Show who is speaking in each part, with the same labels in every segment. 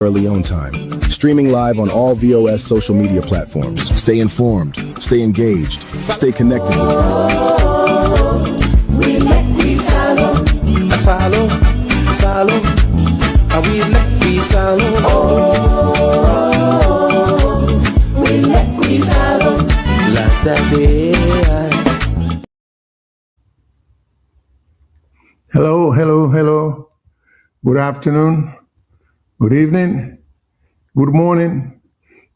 Speaker 1: Sierra Leone time. Streaming live on all VOS social media platforms. Stay informed, stay engaged, stay connected with VOS.
Speaker 2: Hello. Good afternoon, good evening, good morning,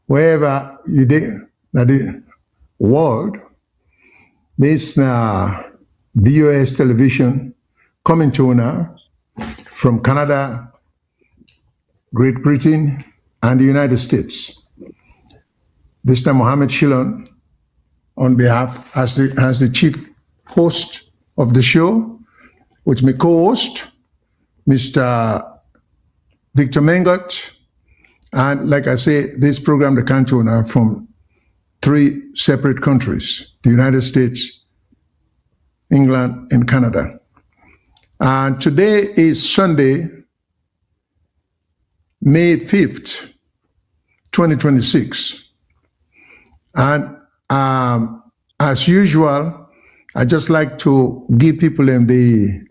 Speaker 2: wherever you in the world. This VOS television coming to you now from Canada, Great Britain, and the United States. This time, Mohammed Shillon, on behalf as the chief host of the show, with my co-host, Mr. Victor Mengot, and like I say, this program the country now from 3 separate countries: the United States, England, and Canada. And today is Sunday, May 5th, 2026. And as usual, I just like to give people the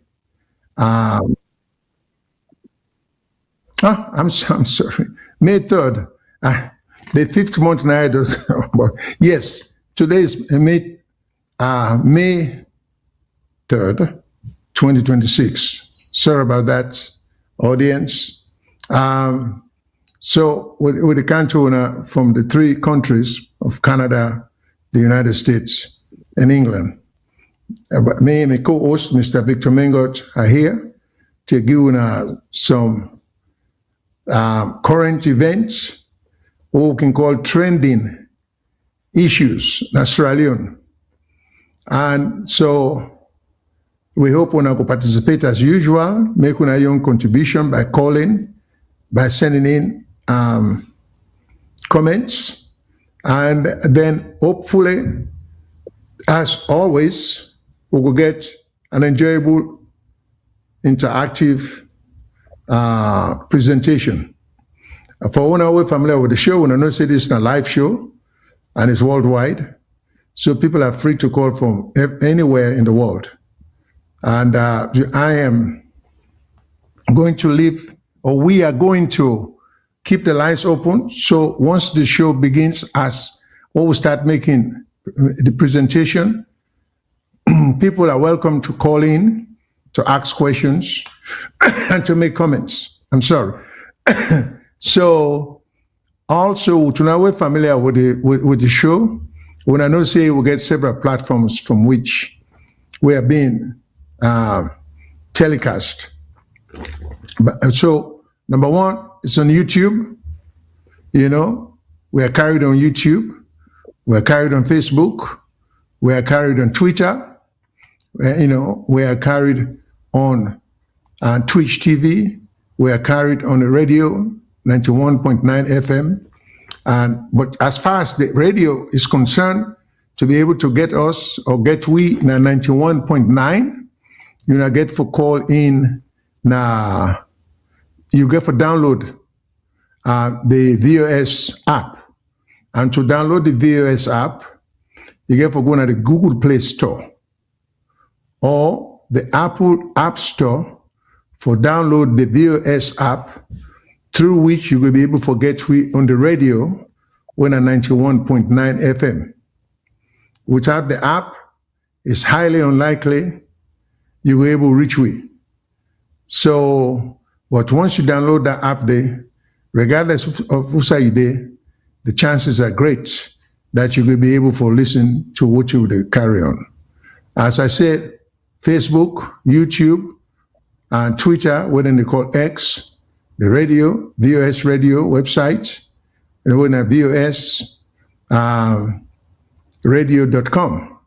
Speaker 2: I'm sorry. May 3rd. The 5th month now. Yes, today is May 3rd, 2026. Sorry about that, audience. So with the country from the 3 countries of Canada, the United States, and England. Me and my co-host, Mr. Victor Mengot, are here to give you some current events, what we can call trending issues in Sierra Leone. And so we hope you will participate as usual, make your own contribution by calling, by sending in comments, and then hopefully, as always, we will get an enjoyable, interactive presentation. For one who are familiar with the show, when I know say this is a live show and it's worldwide, so people are free to call from anywhere in the world. And I am going to leave, or we are going to keep the lines open. So once the show begins, as when we start making the presentation, people are welcome to call in, to ask questions, and to make comments. I'm sorry. So also, to now we're familiar with the show, when I know say we get several platforms from which we are being telecast. So number one, it's on YouTube. You know, we are carried on YouTube. We are carried on Facebook. We are carried on Twitter. You know, we are carried on Twitch TV. We are carried on the radio, 91.9 FM. But as far as the radio is concerned, to be able to get us or get we na 91.9, you know, get for call in na you get for download the VOS app. And to download the VOS app, you get for going to the Google Play Store or the Apple App Store for download the VOS app, through which you will be able to get we on the radio when at 91.9 FM. Without the app, it's highly unlikely you will be able to reach we. So, but once you download that app there, regardless of who say you there, the chances are great that you will be able to listen to what you will carry on. As I said, Facebook, YouTube, and Twitter, what they call X, the radio, VOS radio website, and when a VOS radio.com,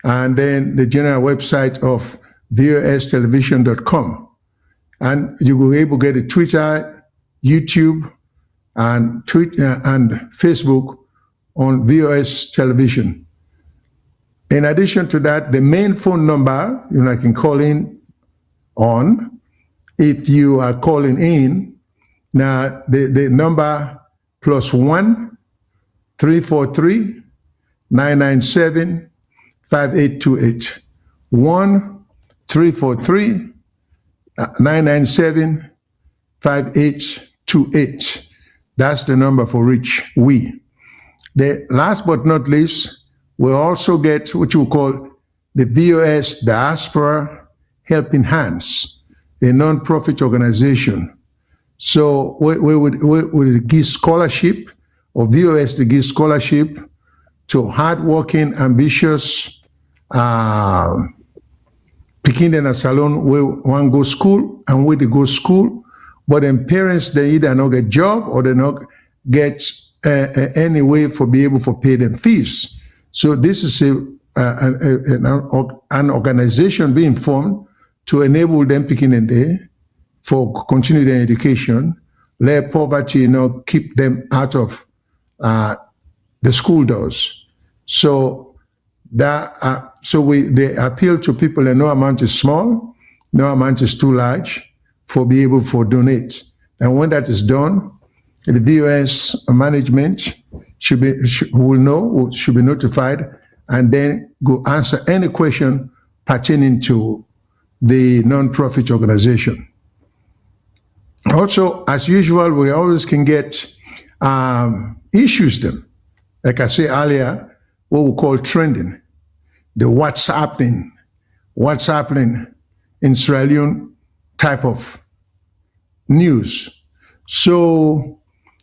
Speaker 2: and then the general website of vostelevision.com. And you will be able to get a Twitter, YouTube, and and Facebook on VOS television. In addition to that, the main phone number you can call in on, if you are calling in, Now, the number +1 343 997 5828. 1 343 997 5828. That's the number for which we. The last but not least, we also get what you call the VOS Diaspora Helping Hands, a non-profit organization. So we would give scholarship, or VOS to give scholarship to hardworking, ambitious Pekin in a salon where one go school and where they go school, but then parents, they either not get job or they not get any way for be able to pay them fees. So this is an organization being formed to enable them Pekin in there for continue their education, let poverty keep them out of the school doors. So that they appeal to people, and no amount is small, no amount is too large for be able to donate. And when that is done, the VOS management should be notified, and then go answer any question pertaining to the non-profit organization. Also, as usual, we always can get issues them. Like I said earlier, what we call trending, the what's happening in Sierra Leone type of news. So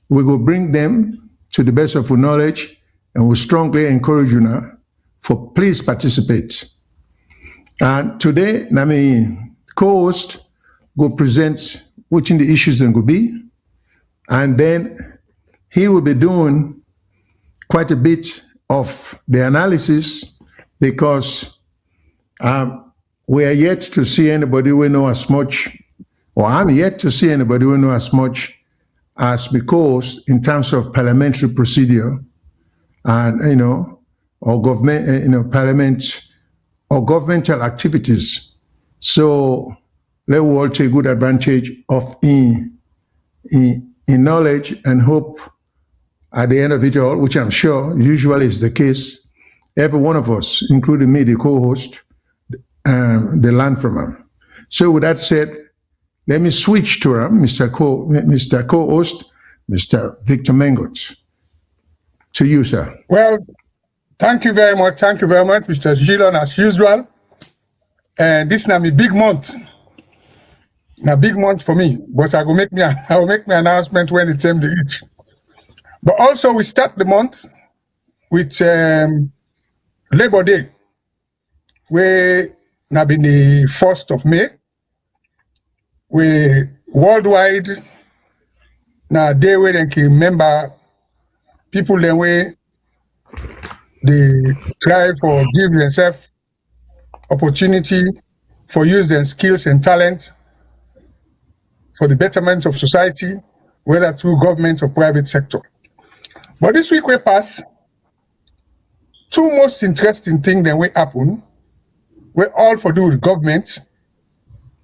Speaker 2: we will bring them to the best of our knowledge, and we strongly encourage you now for please participate. And today, co-host will present which in the issues then will be, and then he will be doing quite a bit of the analysis, because we are yet to see anybody who know as much, or I'm yet to see anybody who know as much as because in terms of parliamentary procedure and or government, parliament or governmental activities. So let we all take good advantage of in knowledge, and hope at the end of it all, which I'm sure usually is the case, every one of us, including me, the co-host, they learn from him. So with that said, let me switch to Mr. Co-host, Mr. Victor Mengot. To you, sir.
Speaker 3: Well, thank you very much. Thank you very much, Mr. Gilon, as usual. And this is a big month. A big month for me, but I will make my announcement when the time they reach. But also we start the month with Labor Day, where now been the 1st of May. We worldwide now day where they can remember people then way they try for give themselves opportunity for use their skills and talent for the betterment of society, whether through government or private sector. But this week we pass, two most interesting things that will happen, we all for do with government,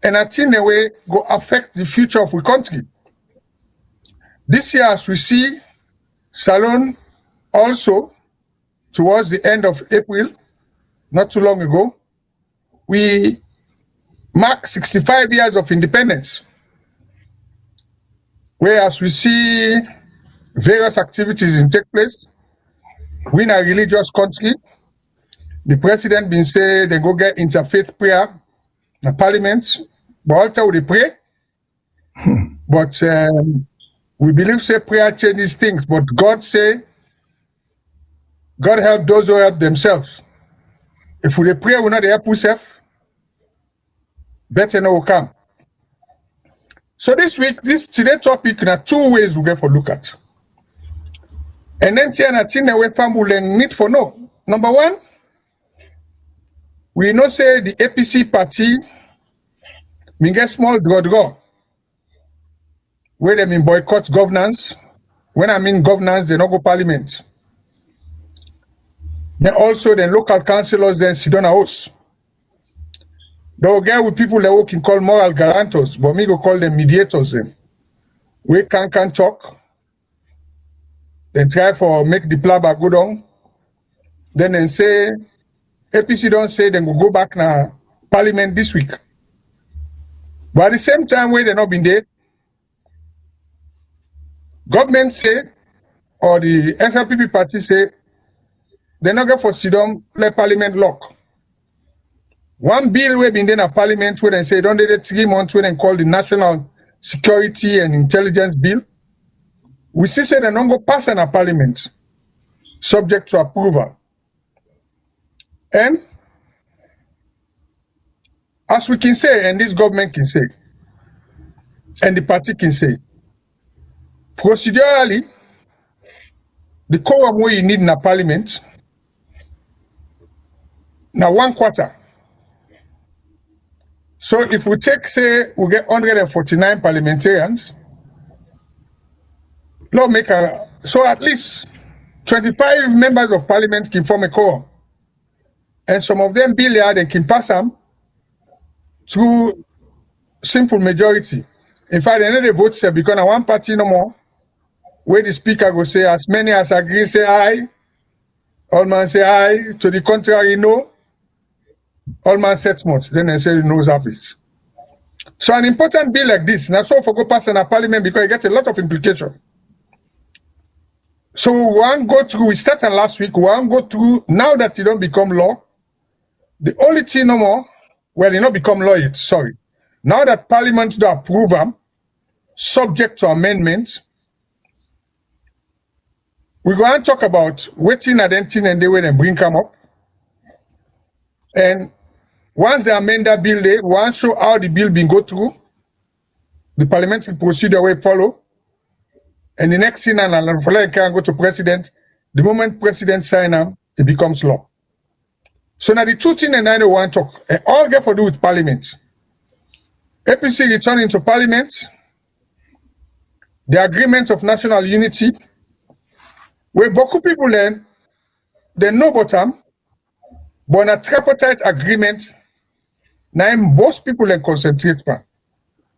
Speaker 3: and I think they will go affect the future of the country. This year, as we see, Salon also, towards the end of April, not too long ago, we mark 65 years of independence. Whereas we see various activities in take place, we in a religious country, the president been say they go get interfaith prayer in the parliament, but alter we pray. But we believe say prayer changes things, but God say, God help those who help themselves. If we pray, we not help ourselves, better no come. So this week, today's topic, there are two ways we get for look at. And then say I think the way family need for know. Number one, we know say the APC Party may get small draw, where they mean boycott governance. When I mean governance, they not go parliament. Then also the local councillors then sit on a house. They will get with people that we can call moral guarantors, but me go call them mediators then. we can talk, then try for make the plaba go down, then say, APC don't say, then we go back na Parliament this week. But at the same time, where they not been there, government say, or the SLPP party say, they not get for sit down, let Parliament lock. One bill we been in a Parliament where they say, don't they 3 months where they call the National Security and Intelligence Bill. We see say they don't go pass in a Parliament, subject to approval. And as we can say, and this government can say, and the party can say, procedurally, the quorum where you need in a Parliament, now 1/4. So if we take, say, we get 149 parliamentarians, lawmaker, so at least 25 members of Parliament can form a quorum. And some of them billiard and can pass them through simple majority. In fact, they know the votes say because one party no more, where the speaker go say as many as agree say aye, all man say aye, to the contrary no, all man set much, then they say no service. So an important bill like this, now so for go pass in a Parliament because it gets a lot of implication. So we want go through, we started last week, we want go through, now that it don't become law, the only thing no more, well, it not become law yet, sorry. Now that Parliament do approve them, subject to amendment, we're going to talk about waiting at anything and they will then bring them up. And once they amend that bill, they want to show how the bill been go through, the parliamentary procedure we follow. And the next thing, and I can go to president. The moment president sign them, it becomes law. So now the two things and I don't want to talk, and all get to do with Parliament. APC returning to Parliament, the agreement of national unity, where beaucoup people learn, they know bottom, but a tripartite agreement, now most people can concentrate on.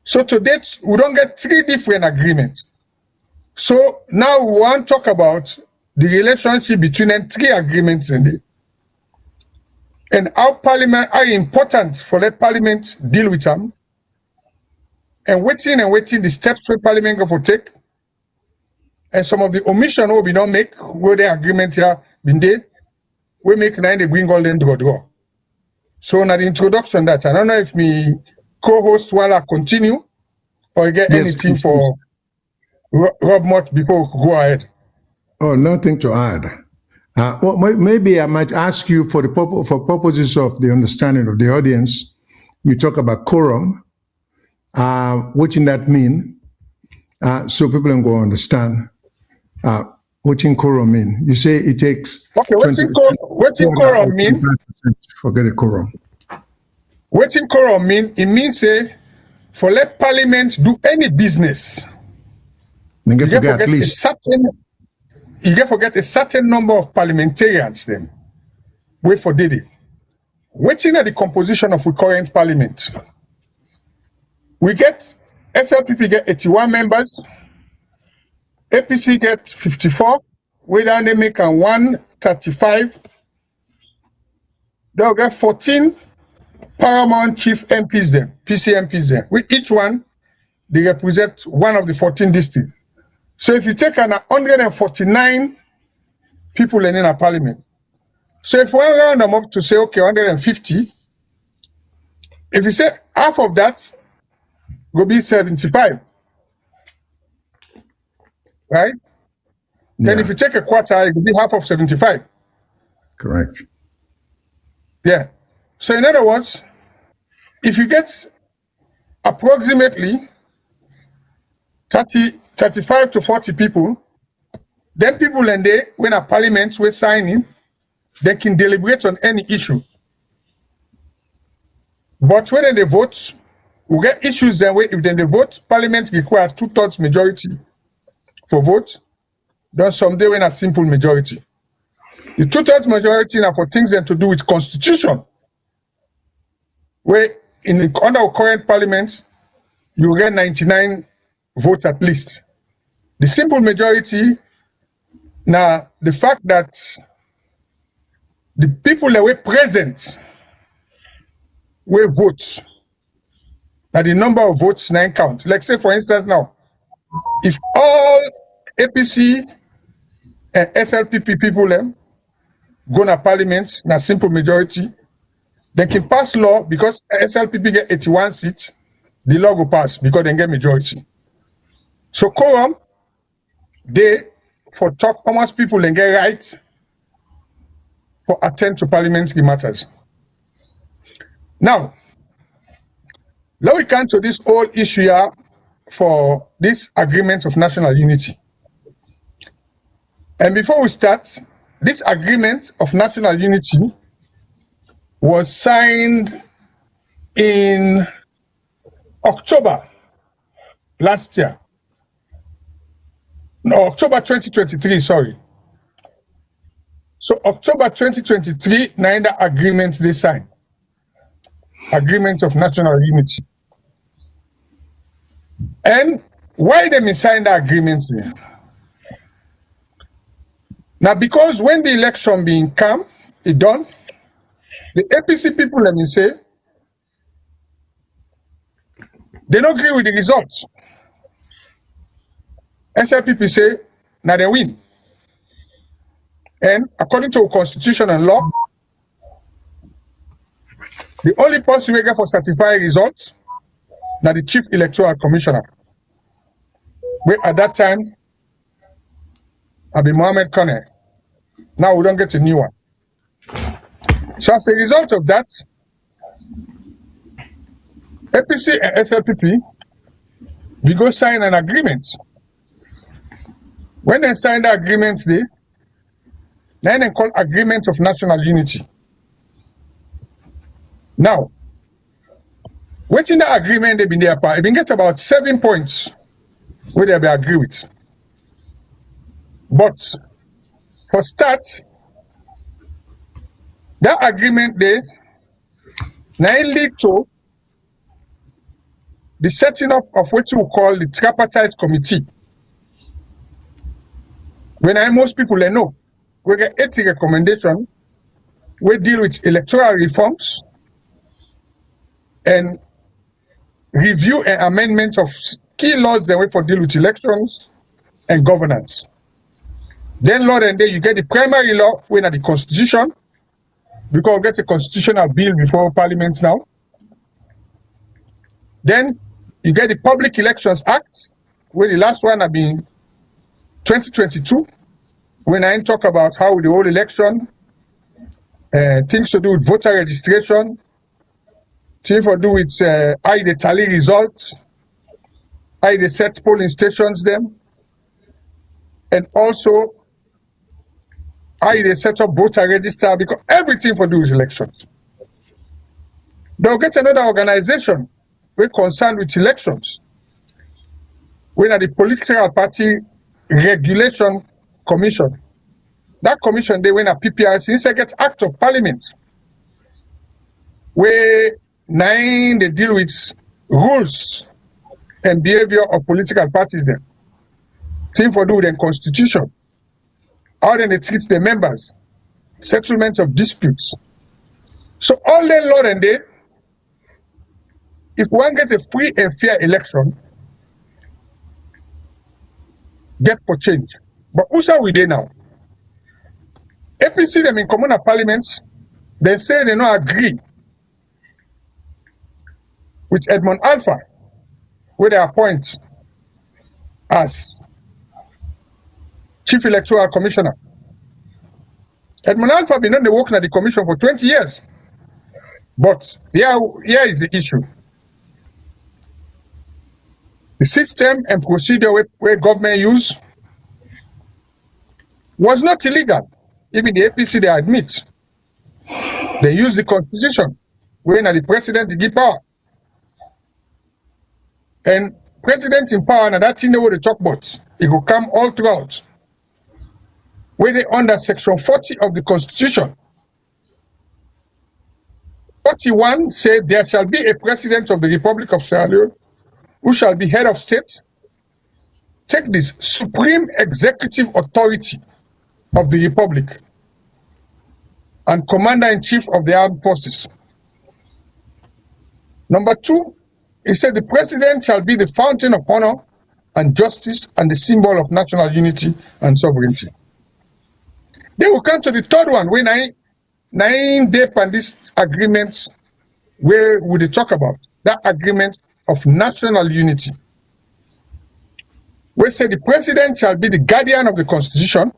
Speaker 3: So to date, we don't get 3 different agreements. So now we want to talk about the relationship between the 3 agreements and how Parliament are important for let Parliament deal with them, and waiting the steps where Parliament go for take, and some of the omission we don't make where the agreement here been there, we make 9 the bring all them to go. So now the introduction that I don't know if me co-host while I continue or get anything for Rob Mott before we go ahead.
Speaker 2: Oh, nothing to add. Well, maybe I might ask you for purposes of the understanding of the audience, you talk about quorum. What does that mean? So people can go understand what in quorum mean. You say it takes.
Speaker 3: Okay, what in quorum mean?
Speaker 2: Forget the quorum.
Speaker 3: What in quorum mean? It means say for let Parliament do any business.
Speaker 2: You get forget at least
Speaker 3: you get forget a certain number of parliamentarians then. Wait for Didi. Waiting at the composition of the current Parliament. We get SLPP get 81 members, APC get 54, we down they make a 135. They'll get 14 paramount chief MPs then, PC MPs then. With each one, they represent one of the 14 districts. So if you take 149 people in a Parliament, so if we round them up to say, okay, 150, if you say half of that, will be 75, right? Yeah. Then if you take a quarter, it will be half of 75.
Speaker 2: Correct.
Speaker 3: Yeah. So in other words, if you get approximately 35 to 40 people, then people and they, when a Parliament will sign in, they can deliberate on any issue. But when they vote, we get issues then where if then they vote, Parliament require 2/3 majority for vote, then someday when a simple majority. The 2/3 majority now for things then to do with constitution, where under our current Parliament, you get 99 votes at least. The simple majority, now the fact that the people that were present will vote, that the number of votes now count. Like say for instance now, if all APC and SLPP people go to parliament, na simple majority, they can pass law because SLPP get 81 seats, the law will pass because they get majority. So quorum, they for talk how much people they get right for attend to parliamentary matters. Now, let we come to this whole issue here for this agreement of national unity. And before we start, this agreement of national unity was signed in October last year. No, October 2023, sorry. So October 2023, now the agreement they signed. Agreement of national unity. And why they sign the agreement here? Now, because when the election being come, it done, the APC people, let me say, they don't agree with the results. SLPP say, now they win. And according to constitution and law, the only person we get for certify results, now the Chief Electoral Commissioner. Where at that time, Abi Mohammed Kane. Now we don't get a new one. So as a result of that, APC and SLPP, we go sign an agreement. When they sign the agreement, then they call Agreement of National Unity. Now, within the agreement they've been there, they been get about 7 points where they agree with. But for start, that agreement there now lead to the setting up of what you call the Tripartite Committee. When most people they know, we get 80 recommendations, we deal with electoral reforms and review and amendment of key laws that way for deal with elections and governance. Then law and then you get the primary law when at the constitution, because we get a constitutional bill before parliament now. Then you get the Public Elections Act, where the last one have been 2022, when I talk about how the whole election, things to do with voter registration, things to do with how they tally results, how they set polling stations them, and also how they set up voter register, because everything for do with elections. They'll get another organization we're concerned with elections. When at the Political Party Regulation Commission. That commission, they went a PPRC, Second Act of Parliament, where 9 they deal with rules and behavior of political parties then. Thing for do with the constitution. How then they treat the members, settlement of disputes. So all the law and they, if one get a free and fair election, get for change. But who's are we there now? APC them in common parliaments, they say they don't agree with Edmond Alpha, where they appoint as Chief Electoral Commissioner. Edmond Alpha been on the work at the commission for 20 years. But here is the issue. The system and procedure where government use was not illegal. Even the APC, they admit. They use the constitution, where the president they give power. And president in power, and that thing they will talk about, it will come all throughout. Where they under section 40 of the constitution. 41 said there shall be a president of the Republic of Sierra Leone who shall be head of state take this, supreme executive authority of the Republic and Commander-in-Chief of the Armed Forces. Number 2, he said the President shall be the fountain of honor and justice and the symbol of national unity and sovereignty. Then we come to the third one, when I dep on this agreement where we dey talk about that agreement of national unity. We say the President shall be the guardian of the Constitution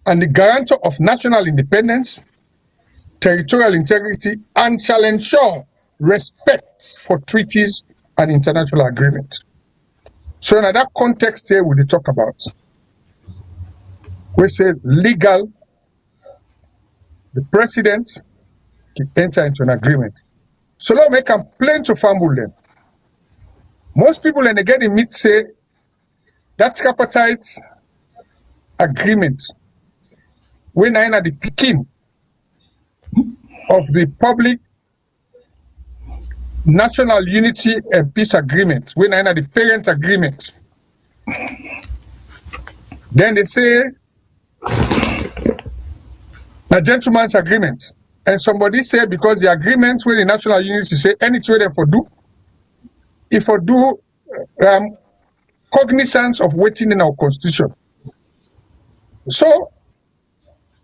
Speaker 3: and the guarantor of national independence, territorial integrity, and shall ensure respect for treaties and international agreements. So in that context here, we talk about, we say legal, the President can enter into an agreement. So let me complain to Fambul then. Most people when they get in meet say that tripartite agreement, when I at the picking of the public national unity and peace agreement, when I at the parent agreement, then they say a gentleman's agreement. And somebody say because the agreement with the national unity say anything they for do, if for do cognizance of waiting in our constitution. So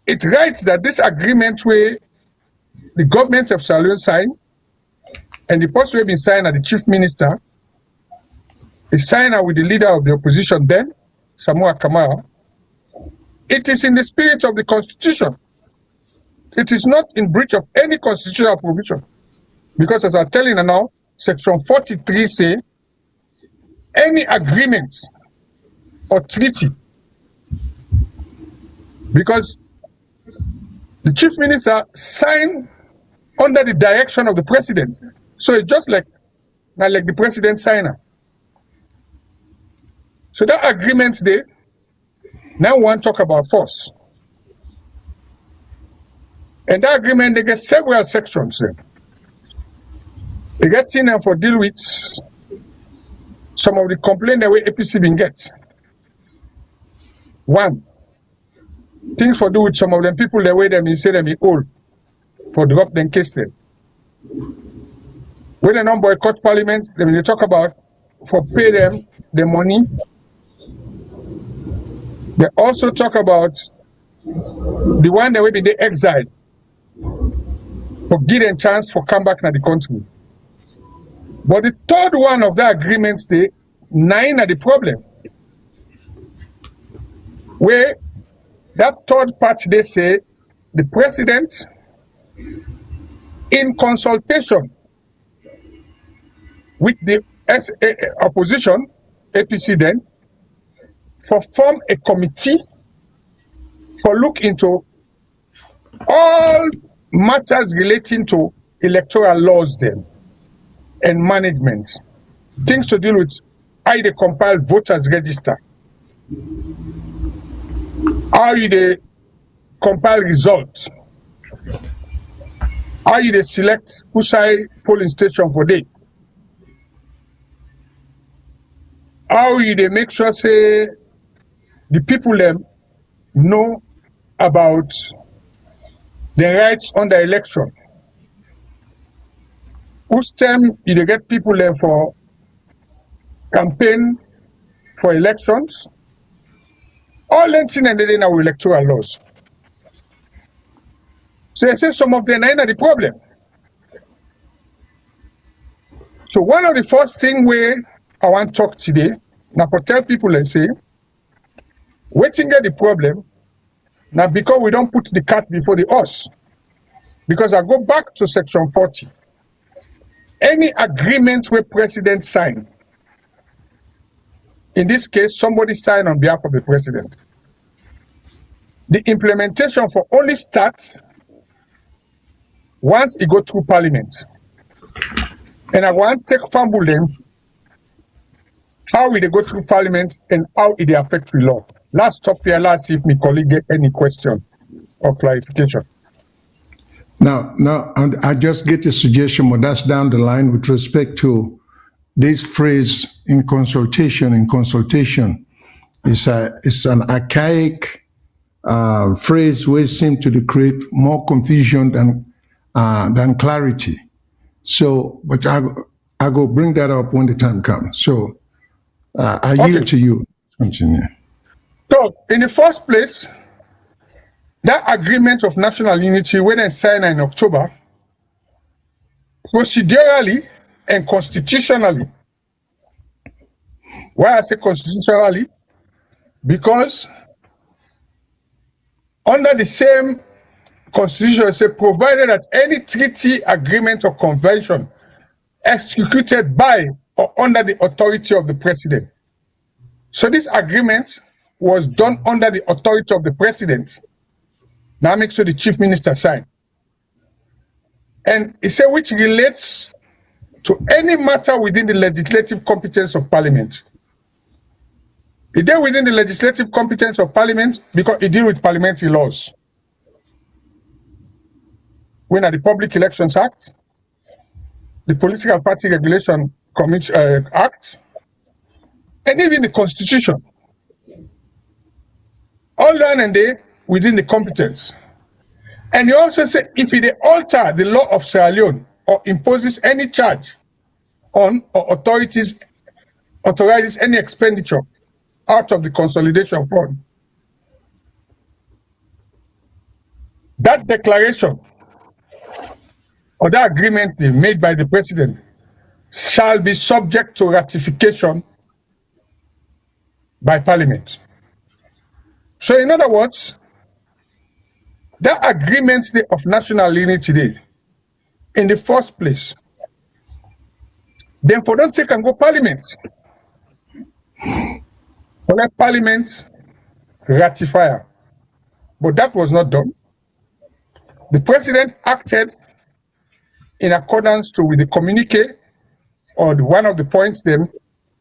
Speaker 3: it writes that this agreement where the government of Sierra Leone signed and the person who have been signed as the chief minister is signed with the leader of the opposition then, Samoa Kamara. It is in the spirit of the constitution. It is not in breach of any constitutional provision. Because as I'm telling you now, section 43 say any agreement or treaty, because the chief minister signed under the direction of the president. So it's just like the president signer. So that agreement there, now we want to talk about force. And that agreement, they get several sections there. They get in and for deal with some of the complaints the way APC been get. One, things for do with some of them people the way them say them be old for drop them case them. When they don't boycott parliament, they talk about for pay them the money. They also talk about the one that will be the exile for give them chance for come back to the country. But the third one of the agreements, the 9 are the problem. Where that third part they say the president in consultation with the opposition, APC then, for form a committee for look into all matters relating to electoral laws then and management. Things to deal with how they compile voters register, how they compile results, how they select Usai polling station for day, how they make sure say the people them know about their rights on the election. Whose time they get people there for campaign for elections? All that thing and they know electoral laws. So I say some of them are the problem. So one of the first thing where I want to talk today, now for tell people and say, waiting get the problem, now because we don't put the cat before the horse. Because I go back to section 40. Any agreement where president sign, in this case, somebody signed on behalf of the president. The implementation for only starts once it go through parliament. And I want to take fumble them, how will they go through parliament and how it affect the law. Let's stop here, let's see if my colleague get any question or clarification.
Speaker 2: Now, and I just get a suggestion, but that's down the line with respect to this phrase in consultation is an archaic phrase which seems to create more confusion than clarity. So, but I go bring that up when the time comes. So, I yield to you. Continue.
Speaker 3: So, in the first place, that agreement of national unity, when they signed in October, procedurally and constitutionally. Why I say constitutionally? Because under the same constitution, it says, provided that any treaty, agreement, or convention executed by or under the authority of the president. So this agreement was done under the authority of the president. Now make sure the chief minister signed. And it said which relates to any matter within the legislative competence of Parliament. It deals within the legislative competence of Parliament because it deals with parliamentary laws. When are the Public Elections Act, the Political Party Regulation Act, and even the Constitution. All done and they within the competence. And you also say if it alter the law of Sierra Leone or imposes any charge on or authorizes any expenditure out of the consolidation fund, that declaration or that agreement made by the president shall be subject to ratification by Parliament. So in other words, that agreement of national unity today, in the first place, then for don't take and go Parliament. For let Parliament ratify. But that was not done. The president acted in accordance with the communiqué or one of the points then,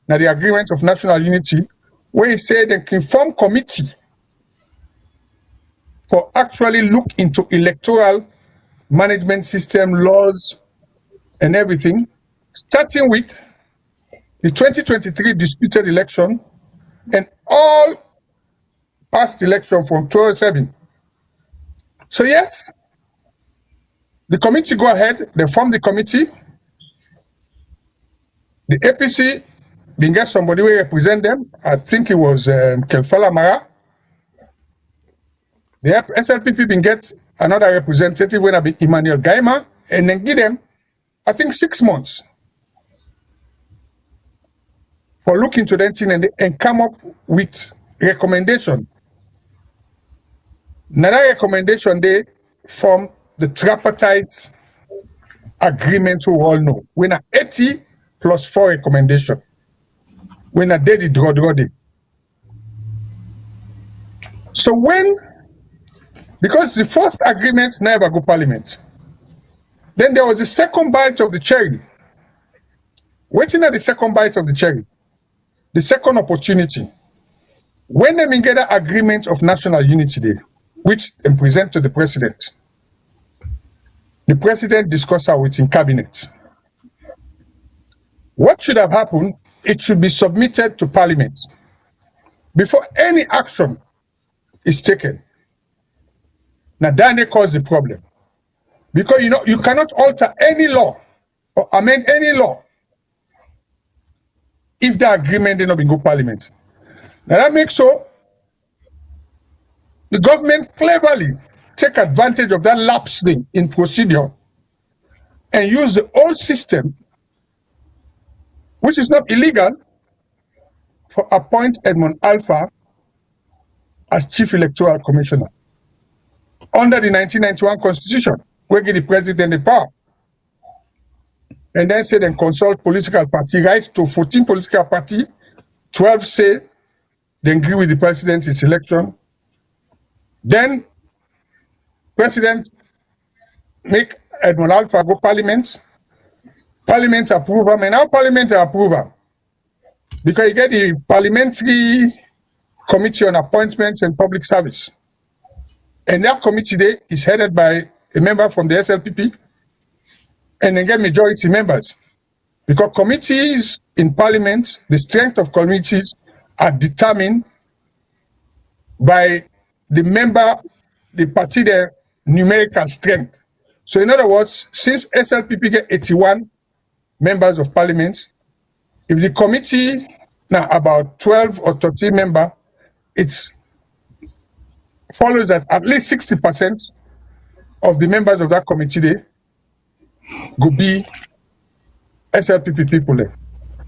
Speaker 3: now the agreement of national unity, where he said they can form committee for actually look into electoral management system, laws, and everything, starting with the 2023 disputed election and all past election from 2007. So yes, the committee go ahead, they form the committee. The APC didn't get somebody who represent them. I think it was Kelfala Mara. The SLPP didn't get another representative when I be Emmanuel Gaima, and then give them, I think, 6 months for looking to that thing and come up with recommendation. Another recommendation they from the tripartite agreement we all know. When a 80 plus 4 recommendation. When a day the draw. So because the first agreement never go Parliament, then there was a second bite of the cherry. Waiting at the second bite of the cherry, the second opportunity. When they get an agreement of national unity day, which they present to the president discuss it within cabinet. What should have happened? It should be submitted to Parliament before any action is taken. Now that may cause the problem. Because you cannot alter any law or amend any law if the agreement did not go Parliament. Now that makes so the government cleverly take advantage of that lapse in procedure and use the old system, which is not illegal, for appoint Edmond Alpha as Chief Electoral Commissioner under the 1991 Constitution, where give the president the power. And then say then consult political party, right to 14 political party, 12 say they agree with the president in selection. Then president make Edmond Alpha go Parliament approve him, and now Parliament approve him. Because you get the Parliamentary Committee on Appointments and Public Service. And that committee today is headed by a member from the SLPP, and then get majority members. Because committees in Parliament, the strength of committees are determined by the party, their numerical strength. So in other words, since SLPP get 81 members of Parliament, if the committee now about 12 or 13 members, it follows that at least 60% of the members of that committee there go be SLPP people there.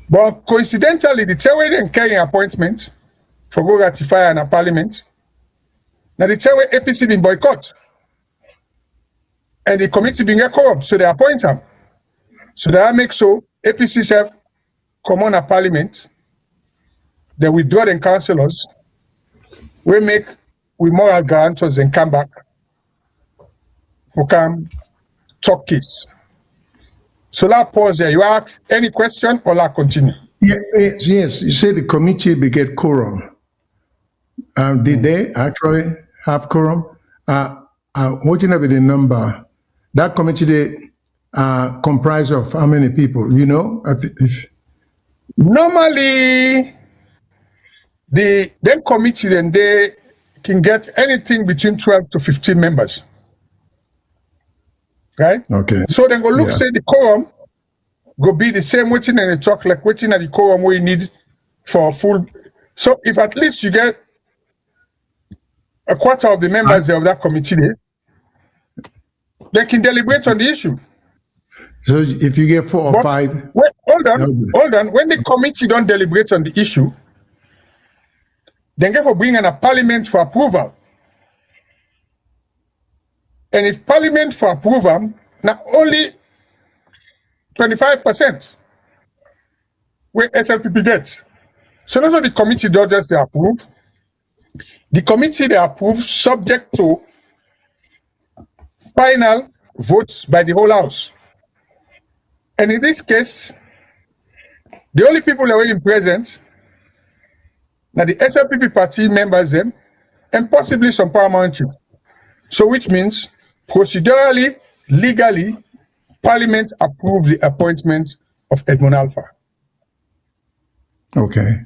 Speaker 3: But coincidentally, the time they carry appointment for go ratify in a Parliament, now the time APC been boycott, and the committee been get quorum, so they appoint them. So that makes so APC self come on a Parliament, they withdraw them councillors, we make with moral guarantors and come back for come talk case. So that pause there. You ask any question or that continue?
Speaker 2: Yes. You say the committee beget quorum. Did they actually have quorum? What you know be the number? That committee they comprise of how many people? You know,
Speaker 3: Normally, the committee then they can get anything between 12 to 15 members. Right?
Speaker 2: Okay.
Speaker 3: So then go look, say the quorum go be the same waiting and they talk like waiting at the quorum we need for a full. So if at least you get a quarter of the members of that committee there, they can deliberate on the issue.
Speaker 2: So if you get 4 or 5.
Speaker 3: Wait, hold on. When the committee don't deliberate on the issue, then get for bringing a Parliament for approval. And if Parliament for approval, now only 25% where SLPP gets. So not only the committee does just they approve, the committee they approve subject to final votes by the whole House. And in this case, the only people that were in presence, now the SLPP party members them, and possibly some parliamentary. So which means procedurally, legally, Parliament approved the appointment of Edmond Alpha.
Speaker 2: Okay.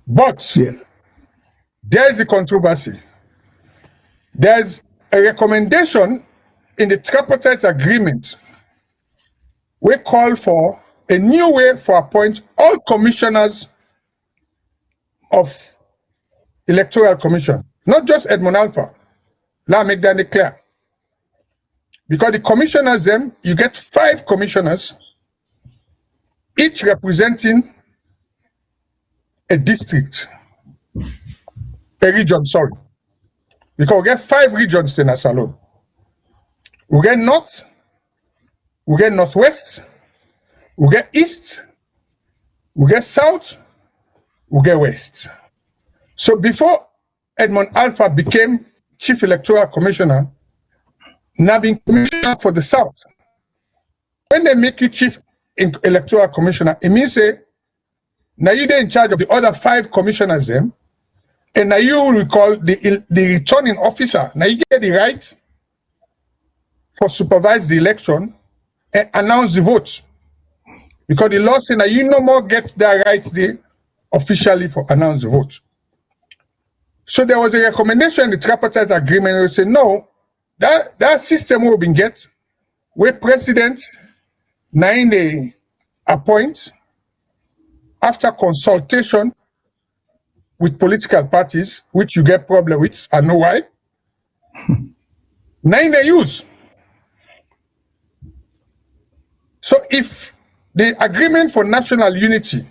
Speaker 3: But there is a controversy. There's a recommendation in the Tripartite agreement we call for a new way for appoint all commissioners of Electoral Commission, not just Edmond Alpha. Let me make that clear. Because the commissioners them, you get 5 commissioners, each representing a district, a region, sorry. Because we get 5 regions in a salon. We get North, we get Northwest, we get East, we get South, we get West. So before Edmond Alpha became Chief Electoral Commissioner, now being Commissioner for the South. When they make you Chief Electoral Commissioner, it means say, now you're in charge of the other 5 commissioners them, and now you recall the returning officer. Now you get the right for supervise the election and announce the votes. Because the law says now you no more get that right there officially for announce the vote. So there was a recommendation in the Tripartite agreement where say no, that system will be get where president now they appoint after consultation with political parties, which you get problem with, I know why. Now they use. So if the agreement for national unity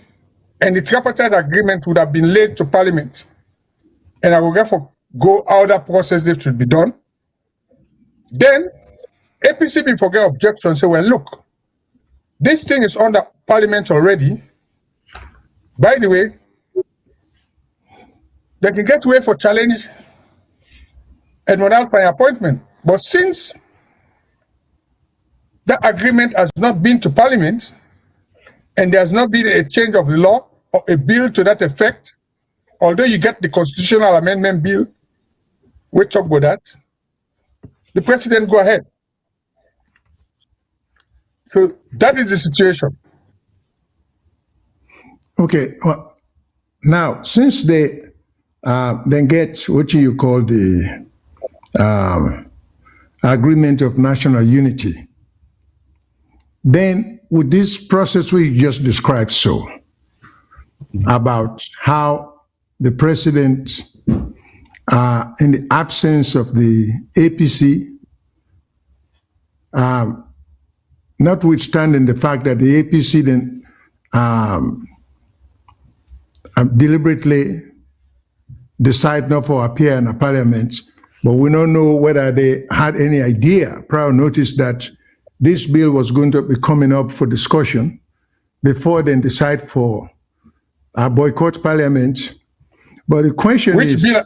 Speaker 3: and the Tripartite agreement would have been laid to Parliament, and I will therefore go how that process that should be done, then APC will forget objection, say, well, look, this thing is under Parliament already. By the way, they can get away for challenge Edmond Alpha appointment. But since that agreement has not been to Parliament, and there has not been a change of the law or a bill to that effect, although you get the constitutional amendment bill, we talk about that, the president go ahead. So that is the situation.
Speaker 2: Okay. Well, now, since they then get what you call the agreement of national unity, then with this process we just described about how the president, in the absence of the APC, notwithstanding the fact that the APC then deliberately decide not to appear in the parliament, but we don't know whether they had any idea, prior notice, that this bill was going to be coming up for discussion before they decide for a boycott parliament. But the question
Speaker 3: Which
Speaker 2: is,
Speaker 3: bill?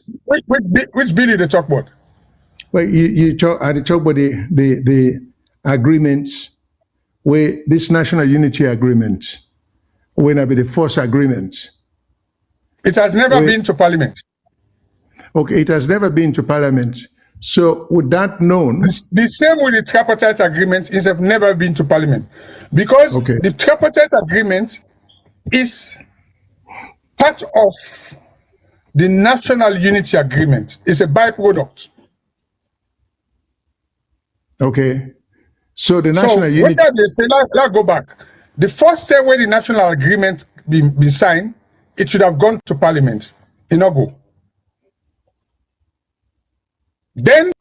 Speaker 3: Which bill did they talk about?
Speaker 2: well, you talk about the agreements, where this national unity agreement will not be the first agreement.
Speaker 3: It has never been to parliament.
Speaker 2: Okay, it has never been to parliament. So with that known,
Speaker 3: The same with the tripartite agreement is have never been to parliament, because
Speaker 2: Okay.
Speaker 3: the tripartite agreement is part of the national unity agreement. It's a byproduct.
Speaker 2: okay, so the
Speaker 3: So
Speaker 2: national unity,
Speaker 3: whether they say, let's go back. The first time when the national agreement been signed, it should have gone to parliament. It not go. Then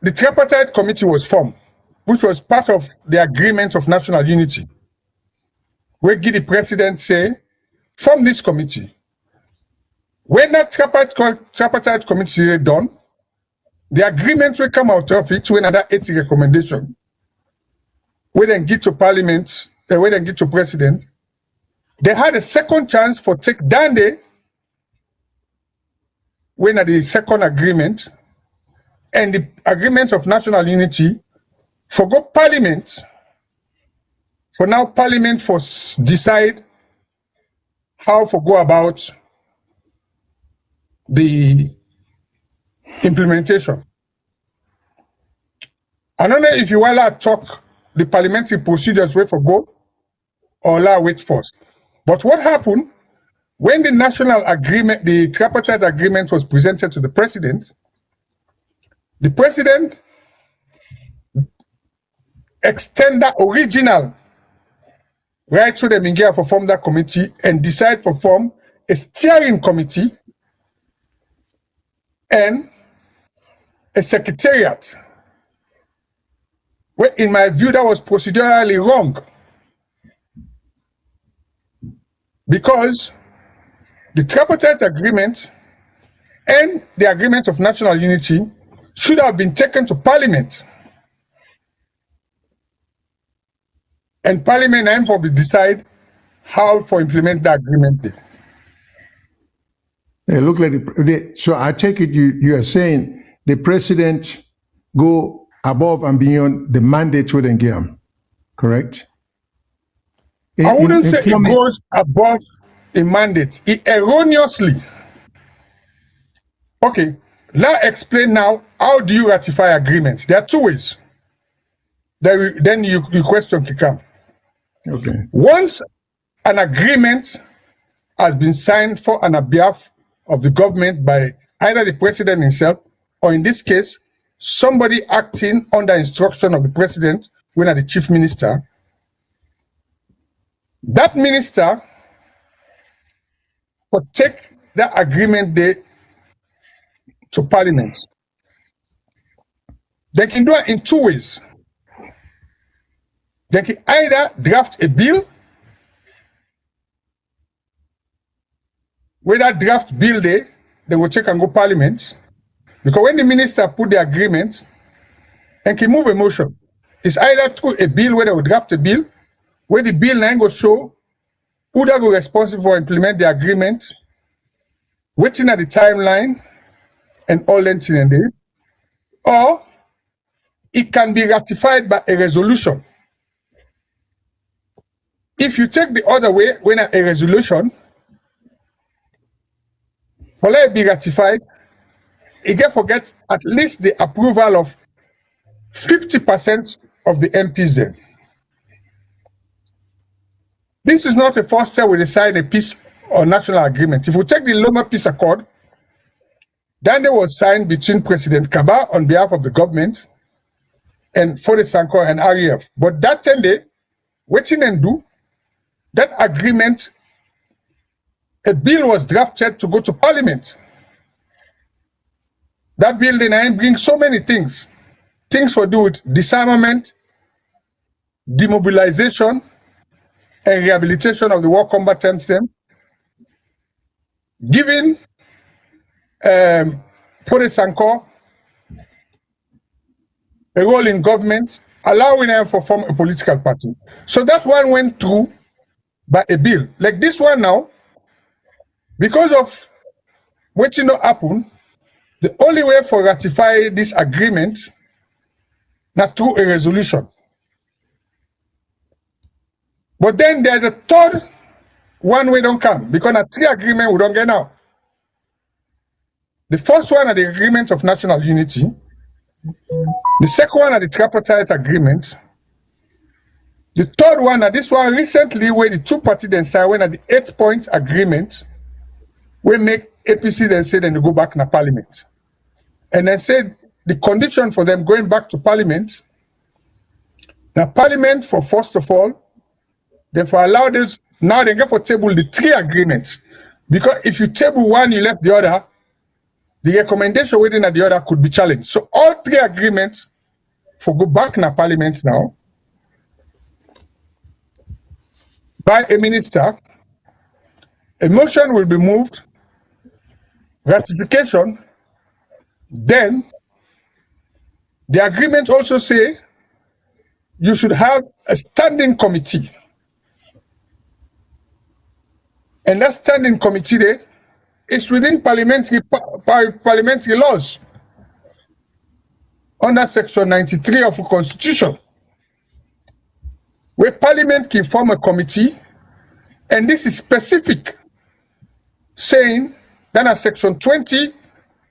Speaker 3: the tripartite committee was formed, which was part of the agreement of national unity, where the president say, form this committee. When that tripartite committee is done, the agreement will come out of it with another 80 recommendation. We then get to parliament, we then get to president. They had a second chance for take down when at the second agreement and the agreement of national unity for go parliament. For now, parliament for decide how to go about the implementation. I don't know if you want to talk the parliamentary procedures way for go or allow wait first. But what happened when the national agreement, the tripartite agreement was presented to the president extend that original right to them in here for form that committee and decide for form a steering committee and a secretariat. Well, in my view, that was procedurally wrong, because the tripartite agreement and the agreement of national unity should have been taken to parliament, and parliament and for decide how to implement the agreement there.
Speaker 2: it look like so I take it you are saying the president go above and beyond the mandate with them, correct?
Speaker 3: I wouldn't say it goes above a mandate. It erroneously. Okay, let's explain now, how do you ratify agreements? There are two ways. Then your question can come.
Speaker 2: Okay.
Speaker 3: Once an agreement has been signed for on behalf of the government by either the president himself, or in this case, somebody acting under instruction of the president, when are the chief minister, that minister will take that agreement there to parliament. They can do it in two ways. They can either draft a bill, where that draft bill there, they will take and go parliament. Because when the minister put the agreement and can move a motion, it's either through a bill where they will draft a bill, where the bill now will show who that go responsible for implement the agreement, waiting at the timeline and all that thing in there, or it can be ratified by a resolution. If you take the other way, when a resolution will let it be ratified, it can forget at least the approval of 50% of the MPs then. this is not the first time we decide a peace or national agreement. If we take the Loma Peace Accord, then it was signed between President Kaba on behalf of the government and Fode Sanko and REF. But that 10 day, waiting and do, that agreement, a bill was drafted to go to Parliament. That bill then brings so many things. Things for do with disarmament, demobilization, and rehabilitation of the war combatants, them, giving Fode Sanko a role in government, allowing them to form a political party. So that one went through by a bill. Like this one now, because of what you know happen, the only way for ratify this agreement not through a resolution. But then there's a third one way don't come, because a 3 agreement we don't get now. The first one are the agreement of national unity. The second one are the tripartite agreement. The third one are this one recently where the 2 parties then signed when at the 8-point agreement we make APC then say then they go back to Parliament. And then said the condition for them going back to Parliament, now Parliament for first of all, then for allow this, now they get for table the 3 agreements. Because if you table one, you left the other, the recommendation within the other could be challenged. So all 3 agreements for go back in Parliament now by a minister, a motion will be moved, ratification, then the agreement also say you should have a standing committee. And that standing committee there is within parliamentary laws under section 93 of the Constitution, where Parliament can form a committee, and this is specific, saying that at section 20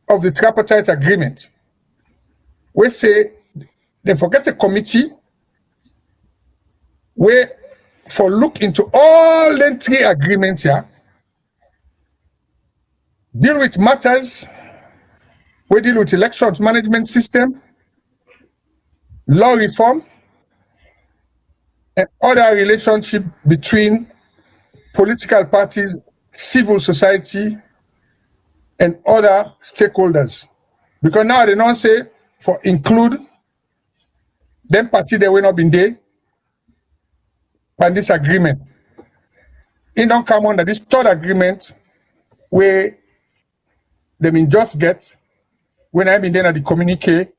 Speaker 3: of the Tripartite Agreement, we say they forget a committee where for look into all the 3 agreements here, deal with matters, we deal with elections management system, law reform, and other relationship between political parties, civil society, and other stakeholders. Because now they don't say for include them party that will not be there and this agreement. It don't come under this 3rd agreement where they mean just get when I've been there at the communiqué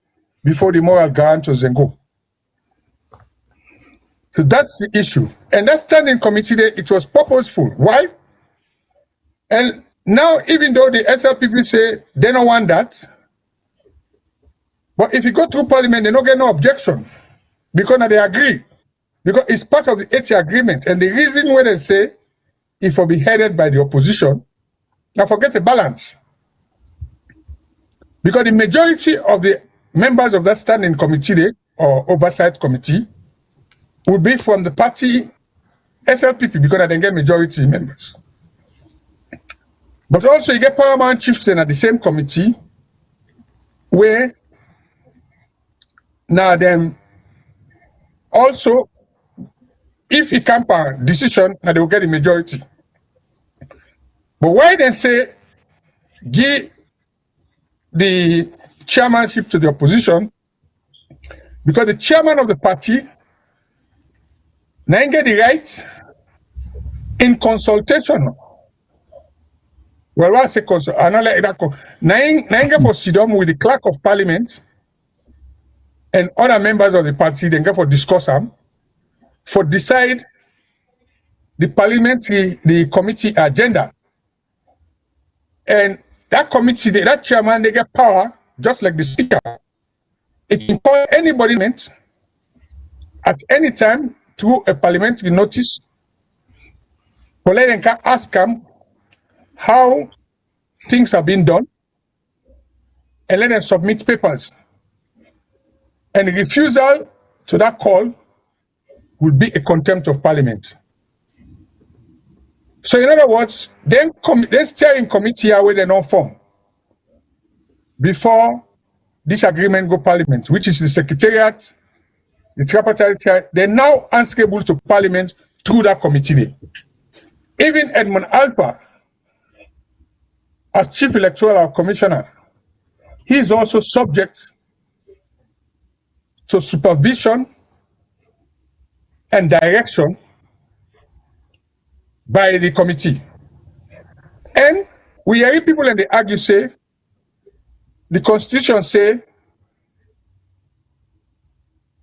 Speaker 3: before the moral guarantors then go. So that's the issue. And that standing committee there, it was purposeful. Why? And now, even though the SLPP say they don't want that, but if you go through Parliament, they don't get no objection because now they agree. Because it's part of the 80 agreement. And the reason why they say it will be headed by the opposition, now forget the balance. Because the majority of the members of that standing committee there, or oversight committee, would be from the party SLPP, because they get majority members. But also you get paramount chieftain at the same committee, where now them also, if he come a decision, now they will get the majority. But why they say give the chairmanship to the opposition? Because the chairman of the party now get the right in consultation. Well, what's a consult? Now for sit down with the clerk of parliament and other members of the party, then go for discuss them, for decide the parliamentary, the committee agenda. And that committee, that chairman, they get power, just like the speaker. It can call anybody at any time through a parliamentary notice, for letting can ask them how things have been done, and let them submit papers. And refusal to that call will be a contempt of parliament. So in other words, then the steering committee are where they not form before this agreement go parliament, which is the secretariat, the tripartite. They're now answerable to parliament through that committee. Even Edmund Alpha, as chief electoral commissioner, he is also subject to supervision and direction by the committee. And we hear people and they argue, say, the constitution say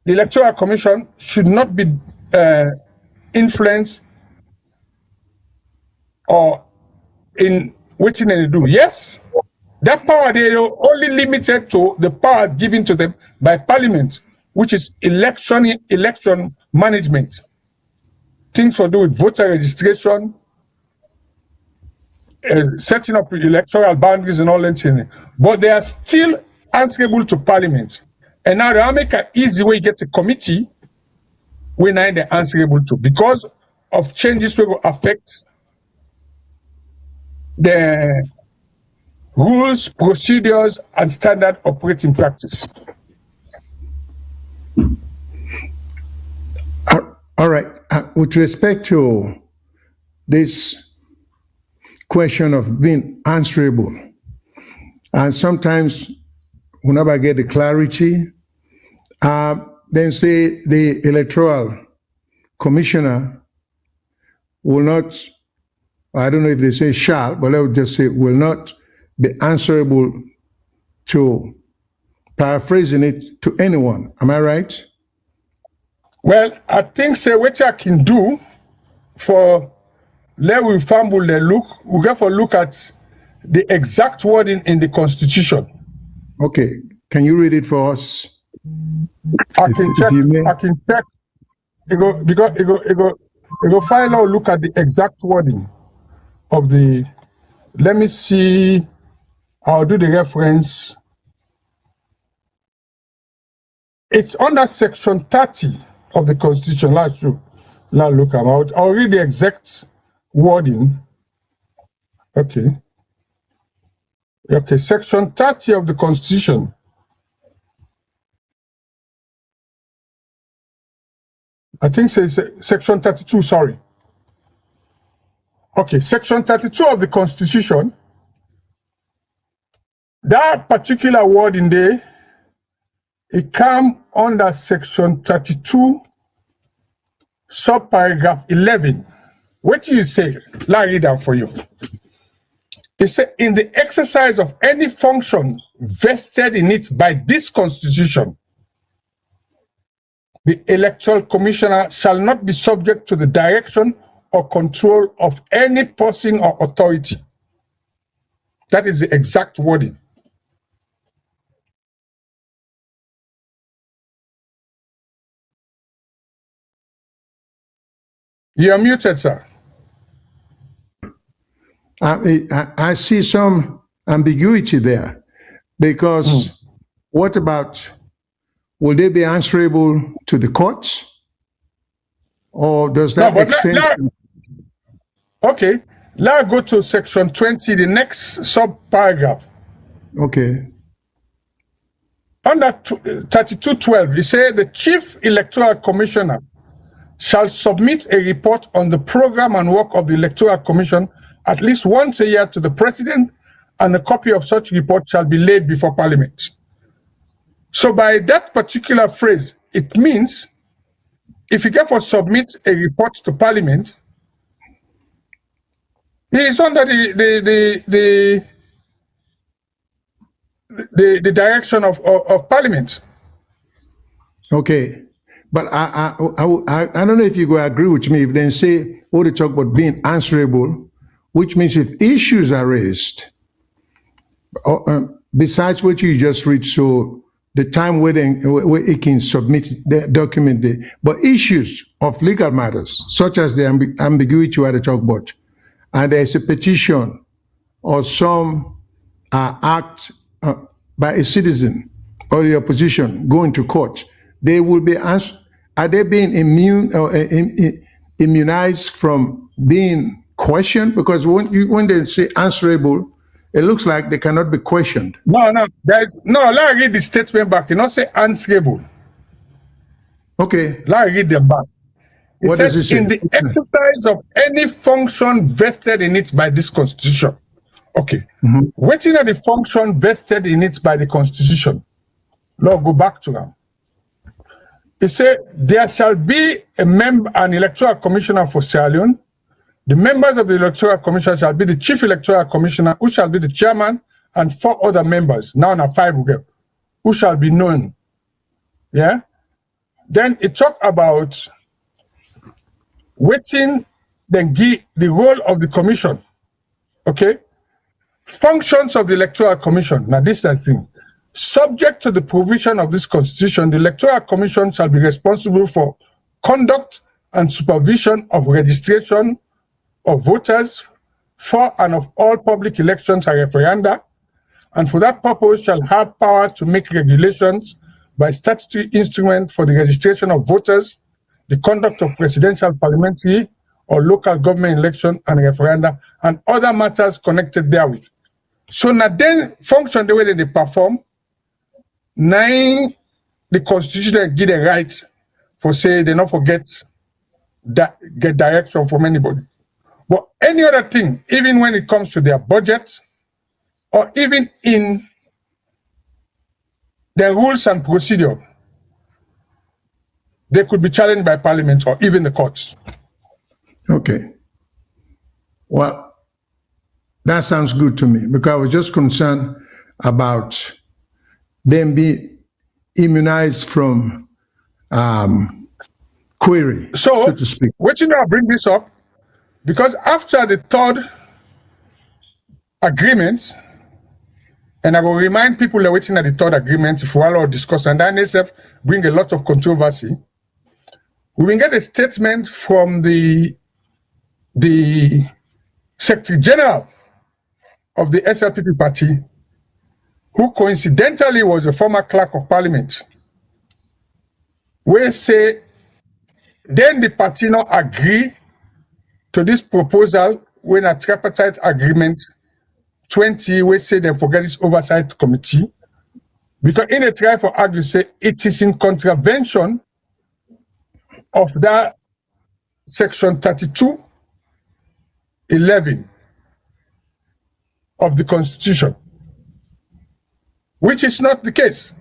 Speaker 3: the electoral commission should not be influenced or in what they do. Yes, that power they are only limited to the powers given to them by parliament, which is election management, things to do with voter registration, setting up electoral boundaries and all that things. But they are still answerable to parliament. And now they make an easy way to get a committee where now they're answerable to, because of changes that will affect the rules, procedures, and standard operating practice.
Speaker 2: All right. With respect to this question of being answerable, and sometimes whenever I get the clarity, then say the electoral commissioner will not, I don't know if they say shall, but I would just say will not be answerable to, paraphrasing it, to anyone. Am I right?
Speaker 3: Well, I think say what I can do for let we fumble the look, we get for look at the exact wording in the Constitution.
Speaker 2: Okay. Can you read it for us?
Speaker 3: I can check. It go find out, look at the exact wording of the, let me see, I'll do the reference. It's under section 30 of the Constitution. Let's look about. I'll read the exact wording. Okay. Okay, section 30 of the Constitution. I think it's section 32, sorry. Okay, section 32 of the Constitution. That particular word in there, it comes under section 32, subparagraph 11. What do you say? Let me read that for you. It said, in the exercise of any function vested in it by this Constitution, the electoral commissioner shall not be subject to the direction or control of any person or authority. That is the exact wording. You are muted, sir.
Speaker 2: I see some ambiguity there, because what about, will they be answerable to the courts? Or does that extend?
Speaker 3: Okay, let's go to section 20, the next sub-paragraph.
Speaker 2: Okay.
Speaker 3: Under 32.12, it says the Chief Electoral Commissioner shall submit a report on the program and work of the Electoral Commission at least once a year to the President, and a copy of such report shall be laid before Parliament. So by that particular phrase, it means if you get for submit a report to Parliament, he is under the direction of Parliament.
Speaker 2: Okay. But I don't know if you go agree with me if they say, oh, they talk about being answerable, which means if issues are raised, besides what you just read, so the time where it can submit the document, but issues of legal matters, such as the ambiguity where they talk about, and there's a petition or some act by a citizen or the opposition going to court, they will be asked, are they being immunized from being questioned? Because when they say answerable, it looks like they cannot be questioned.
Speaker 3: No. Let me read the statement back. You not say answerable.
Speaker 2: Okay.
Speaker 3: Let me read them back. It
Speaker 2: What
Speaker 3: said,
Speaker 2: does it say?
Speaker 3: in the exercise of any function vested in it by this Constitution. Okay. Waiting at the function vested in it by the Constitution. Lord, go back to them. It said, there shall be an electoral commissioner for Sierra Leone. The members of the electoral commission shall be the chief electoral commissioner, who shall be the chairman, and 4 other members. Now, 5 again, who shall be known. Yeah. Then it talked about waiting, then give the role of the commission. Okay. Functions of the electoral commission. Now, this is the thing. Subject to the provision of this constitution, the electoral commission shall be responsible for conduct and supervision of registration of voters for and of all public elections and referenda, and for that purpose shall have power to make regulations by statutory instrument for the registration of voters, the conduct of presidential, parliamentary, or local government election and referenda, and other matters connected therewith. So now then function the way that they perform, now the constitution give the right for say they not forget that get direction from anybody. But any other thing, even when it comes to their budget, or even in their rules and procedure, they could be challenged by Parliament or even the courts.
Speaker 2: Okay. Well, that sounds good to me, because I was just concerned about them being immunized from query, so to speak.
Speaker 3: What you know, I bring this up because after the 3rd agreement, and I will remind people that are waiting at the 3rd agreement, if we all discuss, and that itself bring a lot of controversy. We will get a statement from the Secretary General of the SLPP party, who coincidentally was a former clerk of parliament, where say, then the party not agree to this proposal when a tripartite agreement 20, we say they forget this oversight committee, because in a try for argue say it is in contravention of that section 32(11) of the Constitution, which is not the case.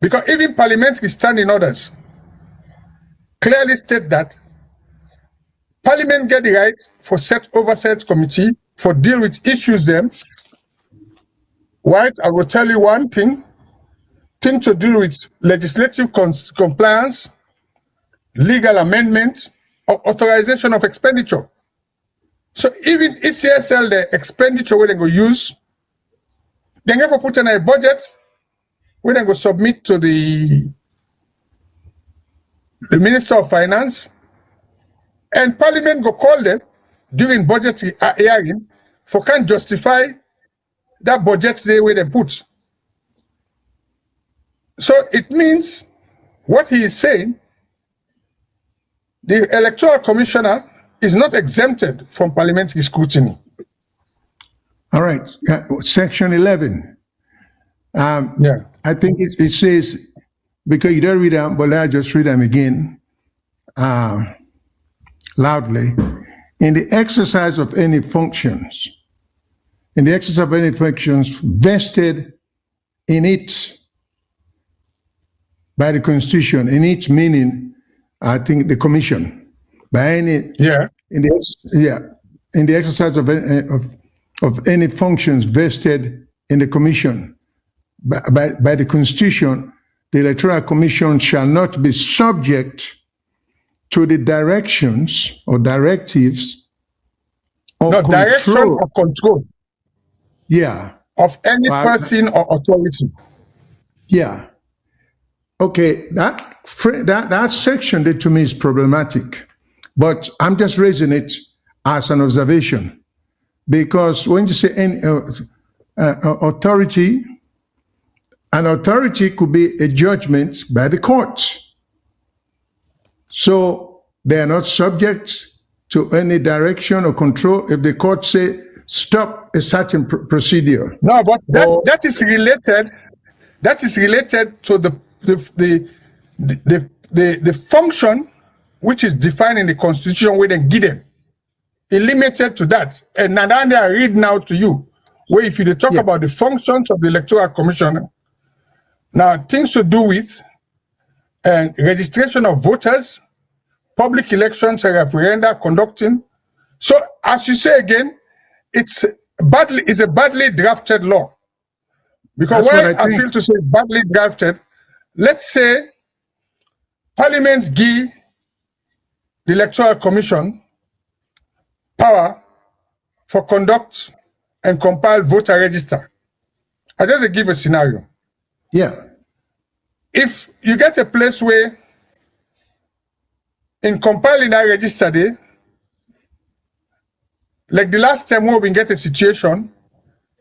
Speaker 3: Because even parliamentary standing orders clearly state that Parliament get the right for set oversight committee for deal with issues them. Right? I will tell you one thing to do with legislative compliance, legal amendment, or authorization of expenditure. So even ECSL, the expenditure where they go use, they never put in a budget where they go submit to the Minister of Finance, and Parliament go call them during budget hearing for can't justify that budget the way they put. So it means what he is saying, the Electoral Commissioner is not exempted from parliamentary scrutiny.
Speaker 2: All right, section 11.
Speaker 3: Yeah.
Speaker 2: I think it says, because you don't read them, but I just read them again loudly. In the exercise of any functions, vested in it by the Constitution, in its meaning, I think the Commission, by any in the exercise of any functions vested in the Commission by the Constitution, the Electoral Commission shall not be subject to the directions or directives or control.
Speaker 3: Direction or control.
Speaker 2: Yeah.
Speaker 3: Of any person or authority.
Speaker 2: Yeah. Okay, that section that to me is problematic, but I'm just raising it as an observation, because when you say any authority, an authority could be a judgment by the courts. So they are not subject to any direction or control if the court say stop a certain procedure.
Speaker 3: No, but that is related. That is related to the function which is defined in the Constitution where they give them. It limited to that. And now I read now to you, where if you talk about the functions of the Electoral Commission, now things to do with registration of voters, public elections and referenda conducting. So as you say again, it's a badly drafted law. Because why I feel to say badly drafted, let's say Parliament give the Electoral Commission power for conduct and compile voter register. I just give a scenario.
Speaker 2: Yeah.
Speaker 3: If you get a place where in compiling that register day, like the last time we get a situation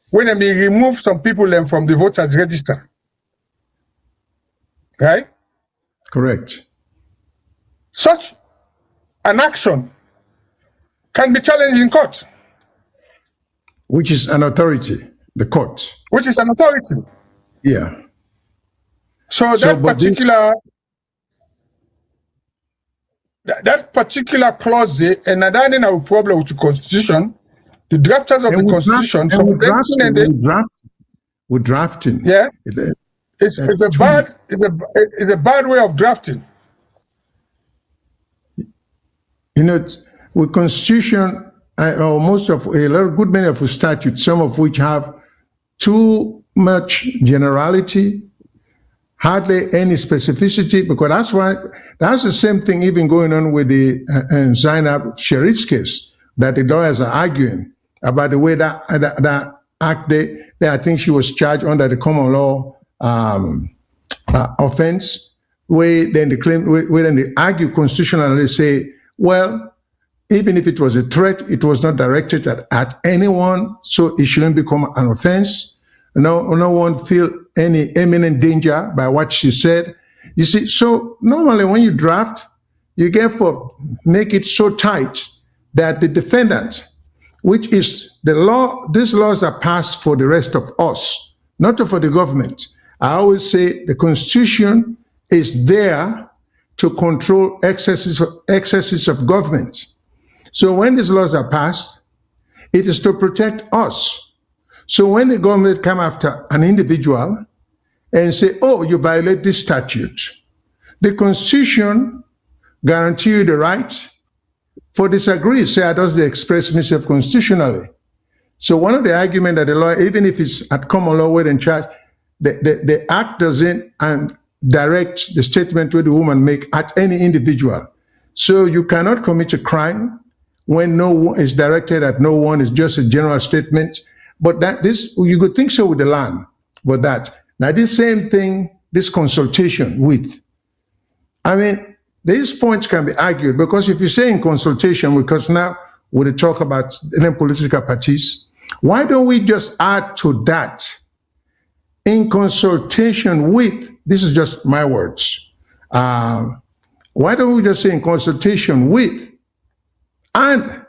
Speaker 3: when they remove some people from the voters register. Right?
Speaker 2: Correct.
Speaker 3: Such an action can be challenged in court.
Speaker 2: Which is an authority, the court.
Speaker 3: Which is an authority.
Speaker 2: Yeah.
Speaker 3: So that particular clause there, and I don't have a problem with the Constitution. The drafters of the Constitution,
Speaker 2: we're drafting.
Speaker 3: Yeah, it's a bad way of drafting.
Speaker 2: You know, with Constitution, or most of good many of the statutes, some of which have too much generality, hardly any specificity, because that's the same thing even going on with the Zainab Sharif's case, that the lawyers are arguing about the way that act I think she was charged under the common law offense, where then they argue constitutionally, they say, well, even if it was a threat, it was not directed at anyone, so it shouldn't become an offense. No one feel any imminent danger by what she said. You see, so normally when you draft, you make it so tight that the defendant, which is the law, these laws are passed for the rest of us, not for the government. I always say the Constitution is there to control excesses of government. So when these laws are passed, it is to protect us. So when the government come after an individual and say, oh, you violate this statute, the Constitution guarantees you the right for disagree, say I does express myself constitutionally. So one of the arguments that the law, even if it's at common law where in charge, the act doesn't direct the statement where the woman make at any individual. So you cannot commit a crime when no one is directed at no one, it's just a general statement. But you could think so with the land, but now this same thing, this consultation with, I mean, these points can be argued because if you say in consultation, because now we talk about political parties, why don't we just add to that in consultation with, this is just my words, why don't we just say in consultation with and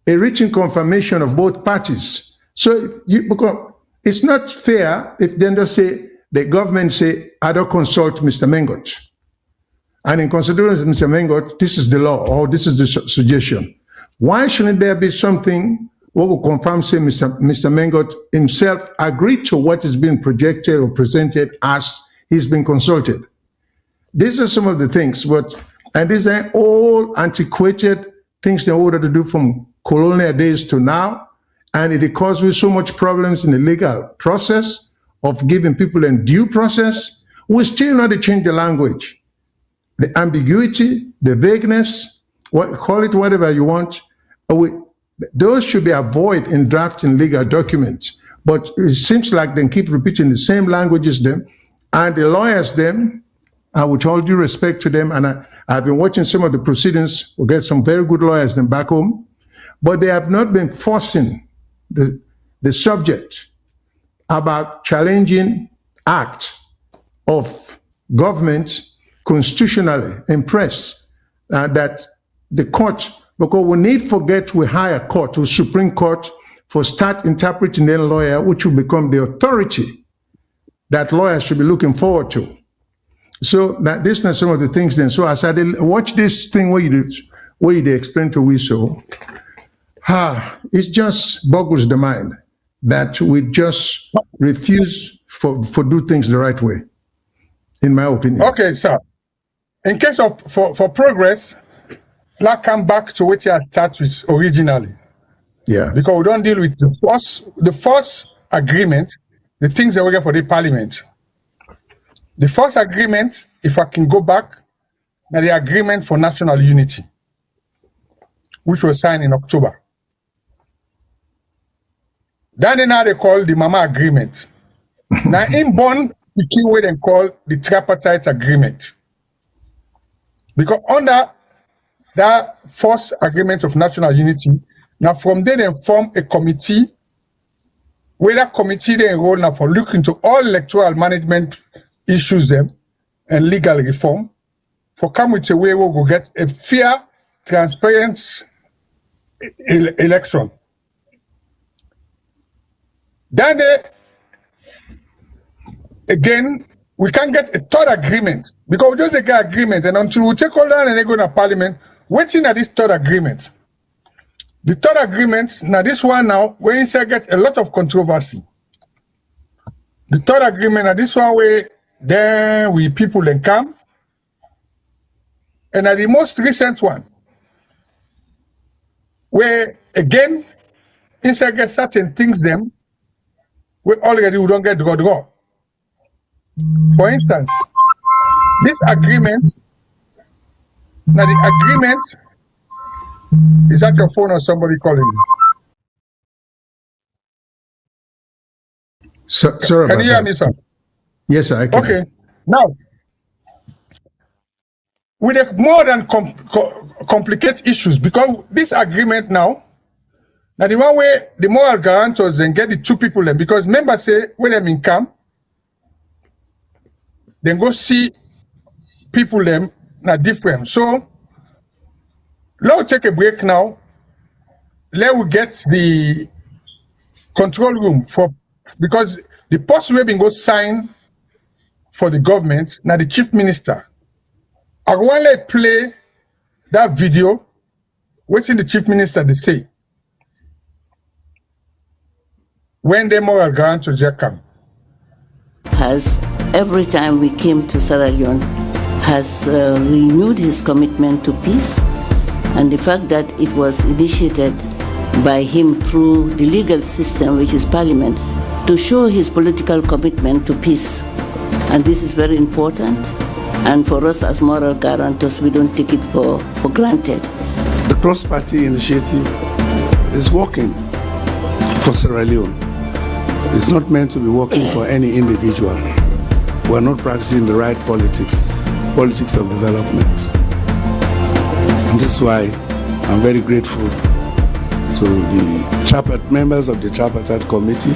Speaker 2: a written confirmation of both parties. So because it's not fair if then just say, the government say, I don't consult Mr. Mengot. And in consideration Mr. Mengot, this is the law or this is the suggestion. Why shouldn't there be something what will confirm say Mr. Mengot himself agreed to what is being projected or presented as he's been consulted? These are some of the things, and these are all antiquated things in order to do from colonial days to now, and it causes so much problems in the legal process of giving people a due process. We still not to change the language, the ambiguity, the vagueness, call it whatever you want. Those should be avoided in drafting legal documents. But it seems like they keep repeating the same languages them, and the lawyers them. With all due respect to them, and I've been watching some of the proceedings. We get some very good lawyers them back home, but they have not been forcing the subject about challenging act of government constitutionally impressed that the court, because we need forget we hire court, to Supreme Court, for start interpreting the lawyer, which will become the authority that lawyers should be looking forward to. So that this is some of the things then. So as I did watch this thing where you explain to we so, it just boggles the mind that we just refuse for do things the right way, in my opinion.
Speaker 3: Okay, sir. In case of for progress, let's come back to what I start with originally.
Speaker 2: Yeah.
Speaker 3: Because we don't deal with the first agreement, the things that we get for the parliament. The first agreement, if I can go back, now the agreement for national unity, which was signed in October. Then now they call the Mama Agreement. Now in Bonn, we can wait and call the Tripartite Agreement. Because under that first agreement of national unity, now from there they form a committee, where that committee they enroll now for looking into all electoral management issues them and legal reform, for come with a way we will get a fair, transparent election. Then again, we can't get a third agreement, because we just get agreement, and until we take all that and they go to parliament, waiting at this third agreement. The third agreement, now this one now, where inside get a lot of controversy. The third agreement, now this one where then we people then come, and at the most recent one, where again, inside get certain things them, we already we don't get draw. For instance, this agreement, now the agreement, is that your phone or somebody calling you?
Speaker 2: So, sorry
Speaker 3: Can
Speaker 2: about
Speaker 3: you hear
Speaker 2: that.
Speaker 3: me, sir?
Speaker 2: Yes, sir, I can.
Speaker 3: Okay. Now, with a more than complicate issues, because this agreement now the one where the moral guarantors then get the two people then, because members say when them in camp, then go see people them not different. So let's take a break now. Let we get the control room for, because the person will go sign for the government, now the chief minister. I want to play that video, which in the chief minister they say when the moral guarantors come.
Speaker 4: Has every time we came to Sierra Leone has renewed his commitment to peace, and the fact that it was initiated by him through the legal system, which is Parliament, to show his political commitment to peace. And this is very important. And for us as moral guarantors, we don't take it for granted.
Speaker 5: The cross-party initiative is working for Sierra Leone. It's not meant to be working for any individual. We're not practicing the right politics of development. And this is why I'm very grateful to the members of the Tripartite Committee.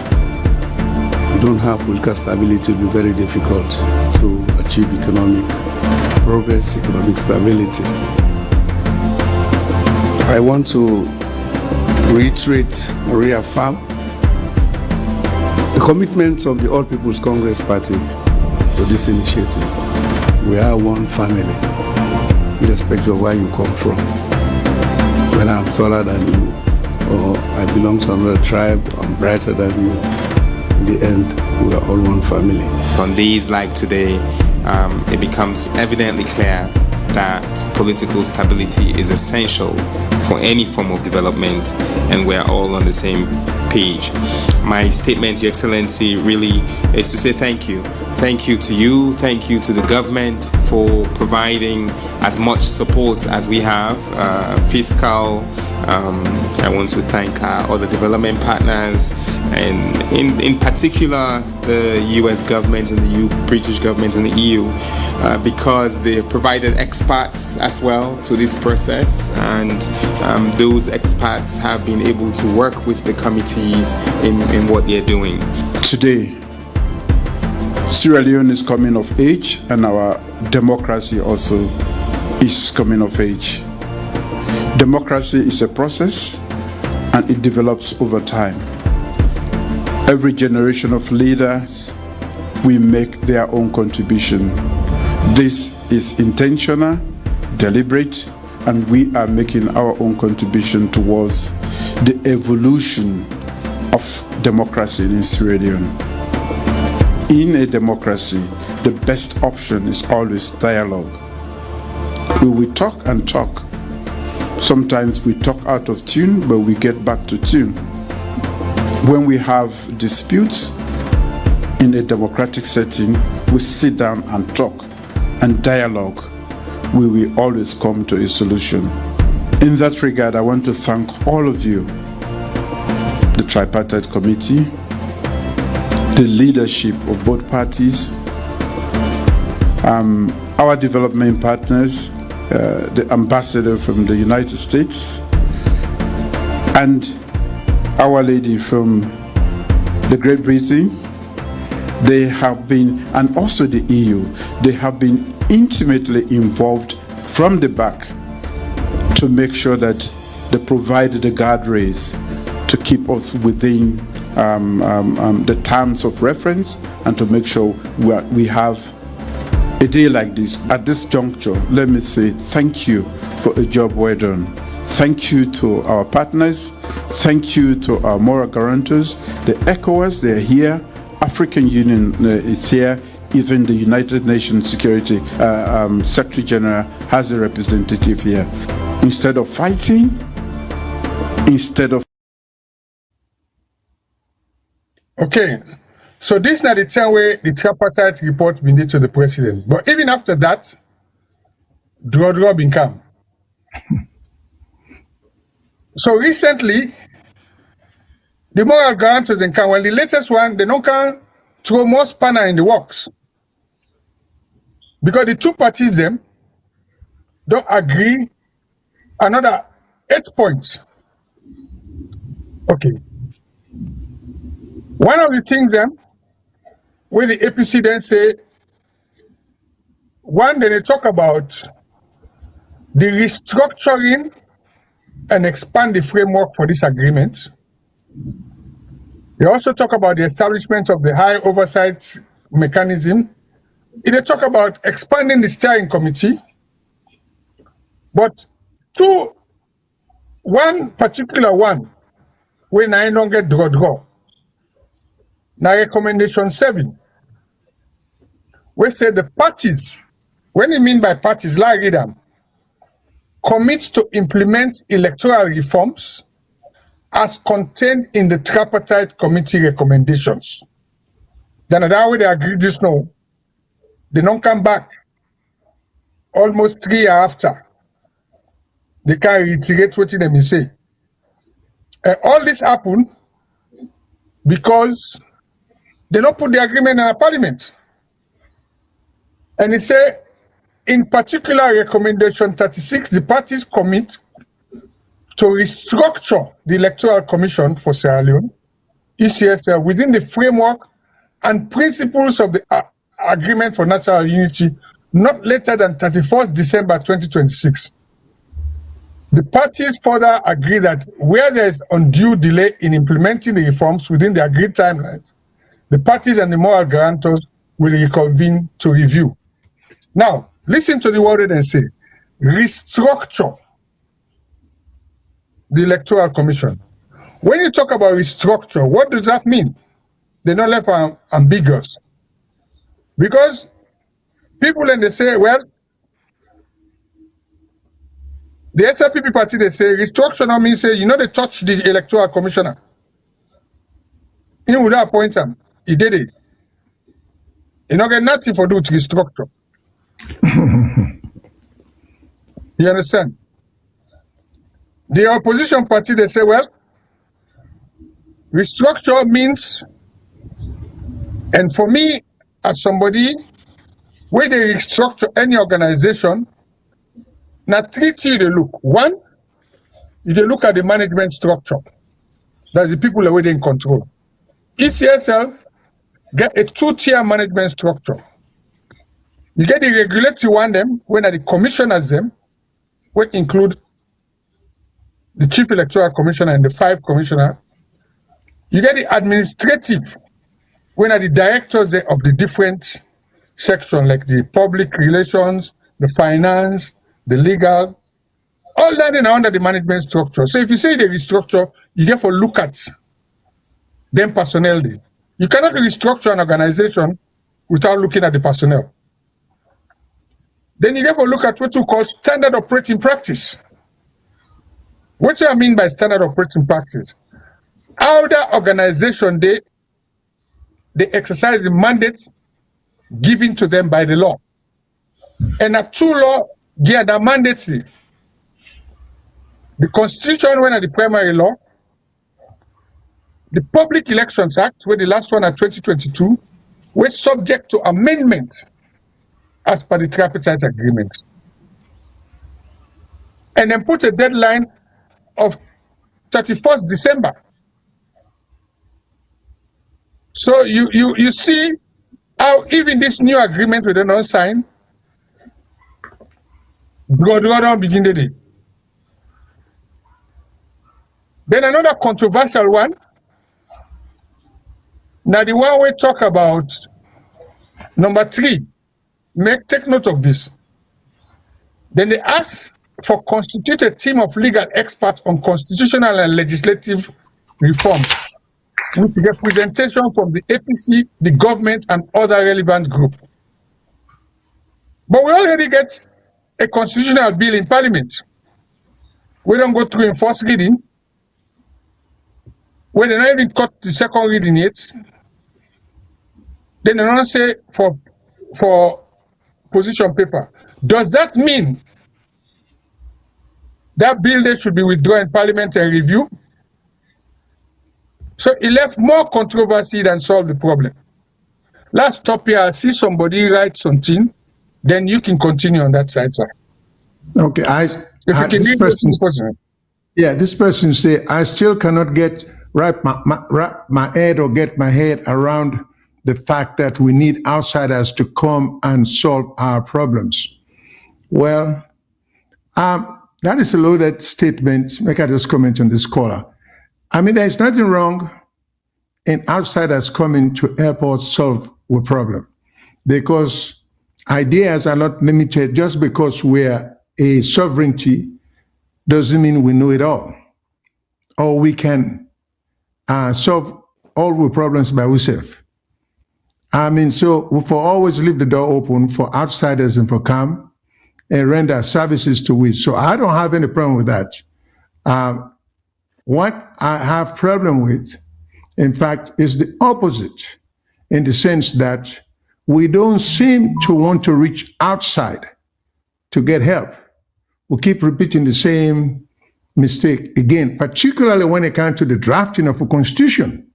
Speaker 5: We don't have political stability, it will be very difficult to achieve economic progress, economic stability. I want to reiterate, reaffirm the commitments of the All People's Congress Party to this initiative. We are one family, irrespective of where you come from. Whether I'm taller than you, or I belong to another tribe, I'm brighter than you. In the end, we are all one family.
Speaker 6: On days like today, it becomes evidently clear that political stability is essential for any form of development, and we're all on the same page. My statement, Your Excellency, really is to say thank you. Thank you to you, thank you to the government for providing as much support as we have, fiscal. I want to thank our other development partners, and in particular the US government and the British government and the EU, because they provided experts as well to this process, and those experts have been able to work with the committees in what they're doing.
Speaker 7: Today, Sierra Leone is coming of age, and our democracy also is coming of age. Democracy is a process and it develops over time. Every generation of leaders will make their own contribution. This is intentional, deliberate, and we are making our own contribution towards the evolution of democracy in Sierra Leone. In a democracy, the best option is always dialogue. We will talk and talk. Sometimes we talk out of tune, but we get back to tune. When we have disputes in a democratic setting, we sit down and talk and dialogue. We will always come to a solution. In that regard, I want to thank all of you, the Tripartite Committee, the leadership of both parties, our development partners, the ambassador from the United States, and Our Lady from the Great Britain. They have been, and also the EU, they have been intimately involved from the back to make sure that they provide the guardrails to keep us within the terms of reference and to make sure we have a day like this. At this juncture, let me say thank you for a job well done. Thank you to our partners. Thank you to our moral guarantors. The ECOWAS, they're here. African Union is here. Even the United Nations Security Secretary General has a representative here. Instead of fighting, instead of...
Speaker 3: Okay, so this is not the time where the tripartite report been did to the president. But even after that, draw been come. So recently, the moral guarantors in Can, well, the latest one, they don't can throw more spanner in the works. Because the two parties them don't agree another 8 points. Okay. One of the things them, where the APC then say, one, then they talk about the restructuring and expand the framework for this agreement. They also talk about the establishment of the high oversight mechanism. They talk about expanding the steering committee. But one particular one, when I don't get draw. Now recommendation 7, we say the parties, when you mean by parties, like them, commit to implement electoral reforms as contained in the Tripartite Committee recommendations. Then that way they agree just now. They don't come back almost 3 years after. They can reiterate what they say. And all this happened because they don't put the agreement in a parliament. And he said, in particular, recommendation 36, the parties commit to restructure the Electoral Commission for Sierra Leone, ECSL, within the framework and principles of the Agreement for National Unity, not later than 31st December 2026. The parties further agree that where there is undue delay in implementing the reforms within the agreed timelines, the parties and the moral guarantors will reconvene to review. Now, listen to the word they say. Restructure the Electoral Commission. When you talk about restructure, what does that mean? They're not left ambiguous. Because people then they say, well, the SLPP party, they say, restructure now means, say, you know, they touch the Electoral Commissioner. He would appoint him. He did it. He not get nothing for do to restructure. You understand? The opposition party, they say, well, restructure means, and for me, as somebody, where they restructure any organization, now 3 things they look. One, if they look at the management structure, that's the people that are in control. ECSL get a 2-tier management structure. You get the regulatory one them, when the commissioners them, will include the Chief Electoral Commissioner and the 5 commissioners. You get the administrative, when are the directors of the different sections, like the public relations, the finance, the legal, all that in under the management structure. So if you say the restructure, you get for look at them personnel. You cannot restructure an organization without looking at the personnel. Then you get for look at what you call standard operating practice. What do I mean by standard operating practice? How the organization they exercise the mandate given to them by the law. And a 2 law give the mandate. The Constitution, when at the primary law, the Public Elections Act, where the last one at 2022, was subject to amendment as per the Tripartite Agreement. And then put a deadline of 31st December. So you see how even this new agreement we don't sign, God begin the day. Then another controversial one. Now the one we talk about, number 3, take note of this. Then they ask for constitute a team of legal experts on constitutional and legislative reform with representation from the APC, the government, and other relevant groups. But we already get a constitutional bill in Parliament. We don't go through in first reading. When they not even cut the second reading yet, then they don't say for position paper. Does that mean that bill they should be withdrawn in Parliament and review? So it left more controversy than solve the problem. Last stop here, I see somebody write something, then you can continue on that side, sir.
Speaker 2: Okay, this person say, I still cannot wrap my head or get my head around the fact that we need outsiders to come and solve our problems. Well, that is a loaded statement. Make I just comment on this caller. I mean, there's nothing wrong in outsiders coming to help us solve a problem, because ideas are not limited. Just because we're a sovereignty doesn't mean we know it all, or we can solve all the problems by ourselves. I mean, so for always leave the door open for outsiders and for come and render services to we. So I don't have any problem with that. What I have problem with, in fact, is the opposite, in the sense that we don't seem to want to reach outside to get help. We keep repeating the same mistake again, particularly when it comes to the drafting of a constitution,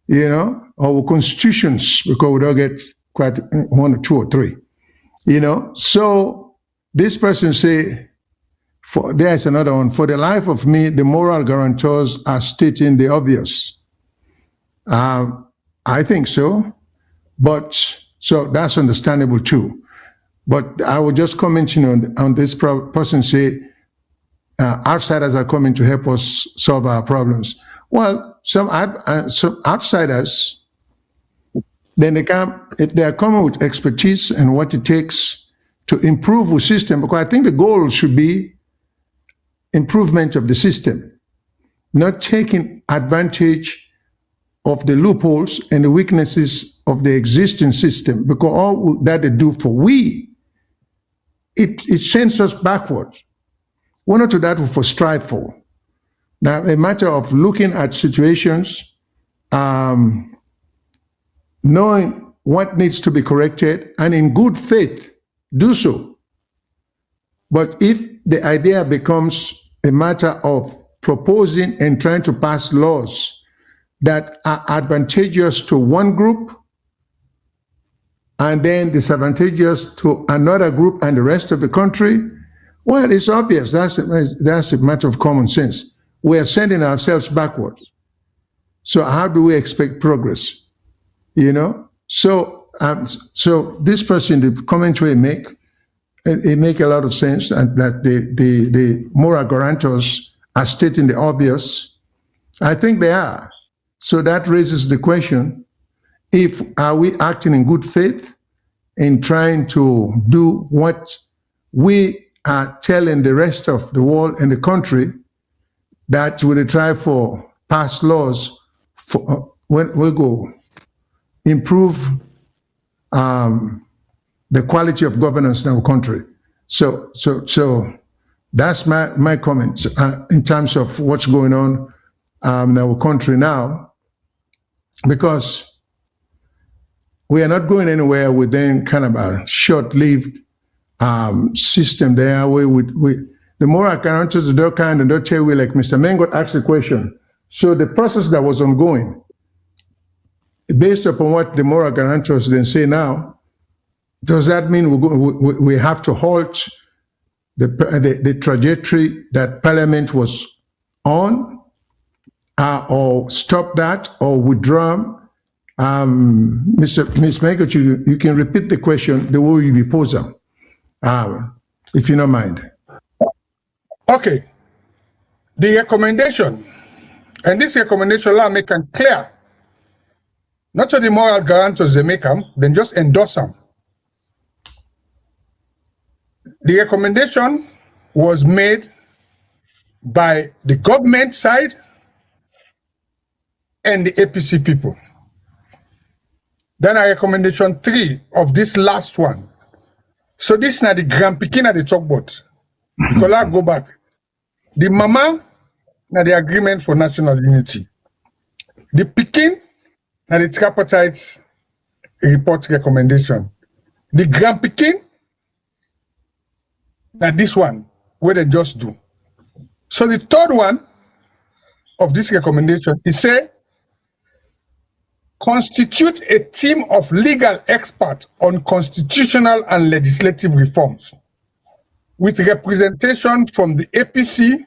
Speaker 2: or constitutions, because we don't get quite 1 or 2 or 3, So this person say, there's another one. For the life of me, the moral guarantors are stating the obvious. I think so, so that's understandable too. But I was just commenting on this person say, outsiders are coming to help us solve our problems. Well, some outsiders, then they come, if they are coming with expertise and what it takes to improve the system, because I think the goal should be improvement of the system, not taking advantage of the loopholes and the weaknesses of the existing system, because all that they do for it sends us backward. We're not to that for strive for. Now, a matter of looking at situations, knowing what needs to be corrected, and in good faith, do so. But if the idea becomes a matter of proposing and trying to pass laws that are advantageous to one group and then disadvantageous to another group and the rest of the country, well, it's obvious. That's a matter of common sense. We are sending ourselves backwards. So how do we expect progress? So this person, the commentary it make a lot of sense, and that the moral guarantors are stating the obvious? I think they are. So that raises the question, are we acting in good faith in trying to do what we are telling the rest of the world and the country, that we try for pass laws for, when we go improve the quality of governance in our country. So that's my comments in terms of what's going on in our country now, because we are not going anywhere within kind of a short-lived system there where the moral guarantors don't kind of don't tell you, like Mr. Mengot asked the question. So the process that was ongoing, based upon what the moral guarantors then say now, does that mean we have to halt the trajectory that Parliament was on, or stop that, or withdraw? Ms. Mengot, you can repeat the question the way you pose them, if you don't mind.
Speaker 3: Okay. The recommendation, and this recommendation law make them clear. Not to the moral guarantors they make them, then just endorse them. The recommendation was made by the government side and the APC people. Then a recommendation 3 of this last one. So this is not the grand picking at the talk about. Because I go back. The mama, na the agreement for national unity. The picking, na the tripartite report recommendation. The grand picking, na this one, where they just do. So the third one of this recommendation is say, constitute a team of legal experts on constitutional and legislative reforms with representation from the APC,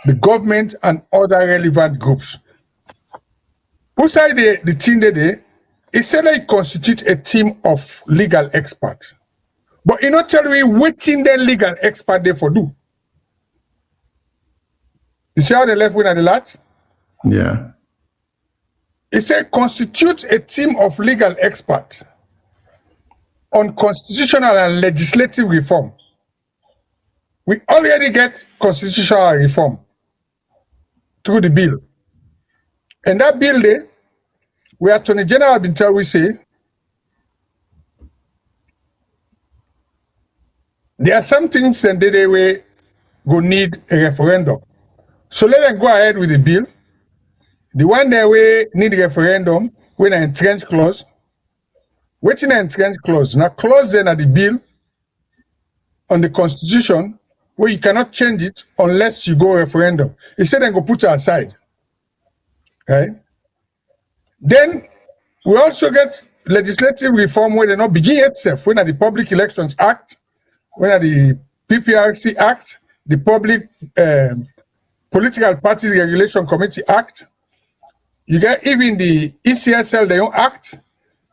Speaker 3: the government, and other relevant groups. Who say the team they said they constitute a team of legal experts. But you know, tell me what team the legal expert they for do. You see how they left wing at the last?
Speaker 2: Yeah.
Speaker 3: It said constitute a team of legal experts on constitutional and legislative reform. We already get constitutional reform through the bill. And that bill there, where Attorney General been told we say, there are some things and they will go need a referendum. So let them go ahead with the bill. The one that we need referendum, when an entrenched clause, what's in an entrenched clause? Now clause then at the bill on the constitution where you cannot change it unless you go referendum. He said then go put it aside. Right? Then we also get legislative reform where they not begin itself, when at the Public Elections Act, when at the PPRC Act, the Public Political Parties Regulation Committee Act. You get even the ECSL, their own act.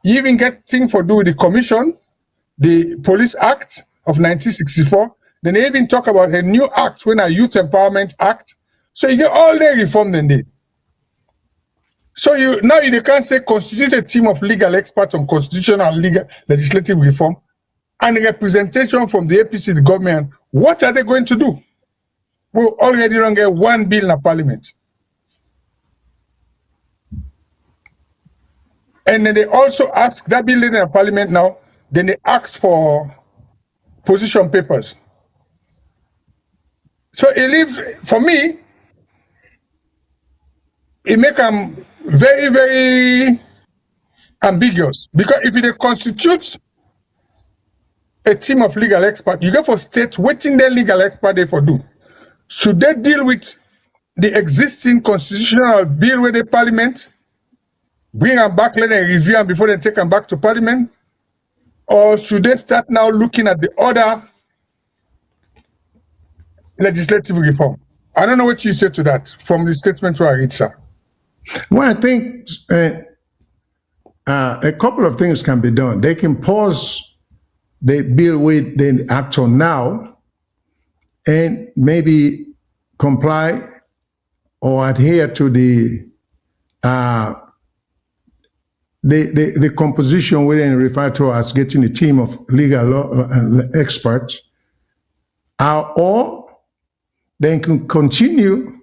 Speaker 3: You even get things for do with the commission, the Police Act of 1964. Then they even talk about a new act, when a Youth Empowerment Act. So you get all the reform then did. So now you can't say constitute a team of legal experts on constitutional and legal legislative reform and representation from the APC, the government. What are they going to do? We already don't get one bill in the parliament. And then they also ask, that bill in the parliament now, then they ask for position papers. So it leaves, for me, it makes them very, very ambiguous. Because if it constitutes a team of legal experts, you go for states waiting their legal expert they for do. Should they deal with the existing constitutional bill with the parliament, bring them back, let them review them before they take them back to parliament? Or should they start now looking at the other legislative reform? I don't know what you say to that from the statement to I read, sir.
Speaker 2: Well, I think a couple of things can be done. They can pause the bill with the act on now and maybe comply or adhere to the composition we then refer to as getting a team of legal law experts, or they can continue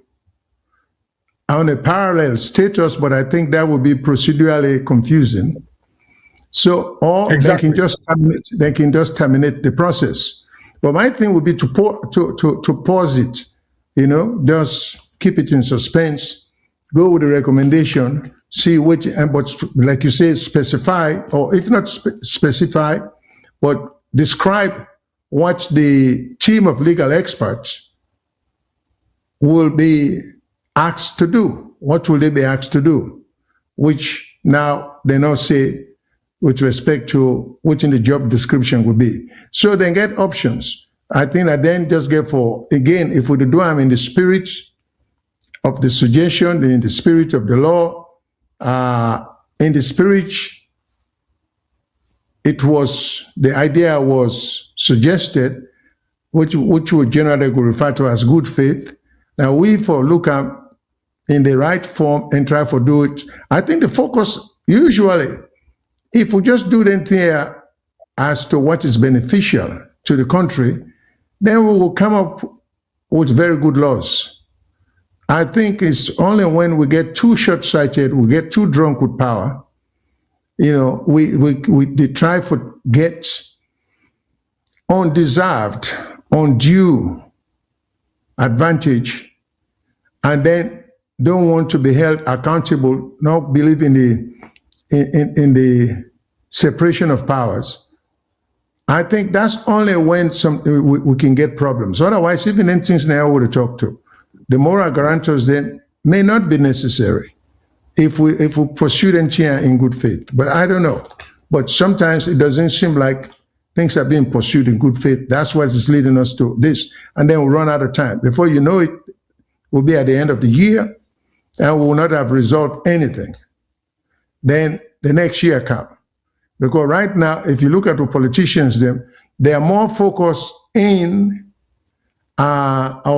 Speaker 2: on a parallel status, but I think that would be procedurally confusing. So, or
Speaker 3: Exactly.
Speaker 2: they can just terminate the process. But my thing would be to pause it, just keep it in suspense, go with the recommendation, see which, but like you say, specify, or if not specify, but describe what the team of legal experts will be asked to do. What will they be asked to do? Which now they now say with respect to which in the job description will be. So they get options. I think I then just get for, again, if we do them in the spirit of the suggestion, in the spirit of the law, in the spirit, the idea was suggested, which we generally refer to as good faith. Now we for look at in the right form and try to do it. I think the focus usually, if we just do the thing as to what is beneficial to the country, then we will come up with very good laws. I think it's only when we get too short-sighted, we get too drunk with power, they try to get undeserved, undue advantage, and then don't want to be held accountable, not believe in the separation of powers. I think that's only when we can get problems. Otherwise, even in things now we talk to, the moral guarantors then may not be necessary if we pursue them here in good faith. But I don't know. But sometimes it doesn't seem like things are being pursued in good faith. That's what is leading us to this. And then we'll run out of time. Before you know it, we'll be at the end of the year and we will not have resolved anything. Then the next year comes. Because right now, if you look at the politicians, they are more focused or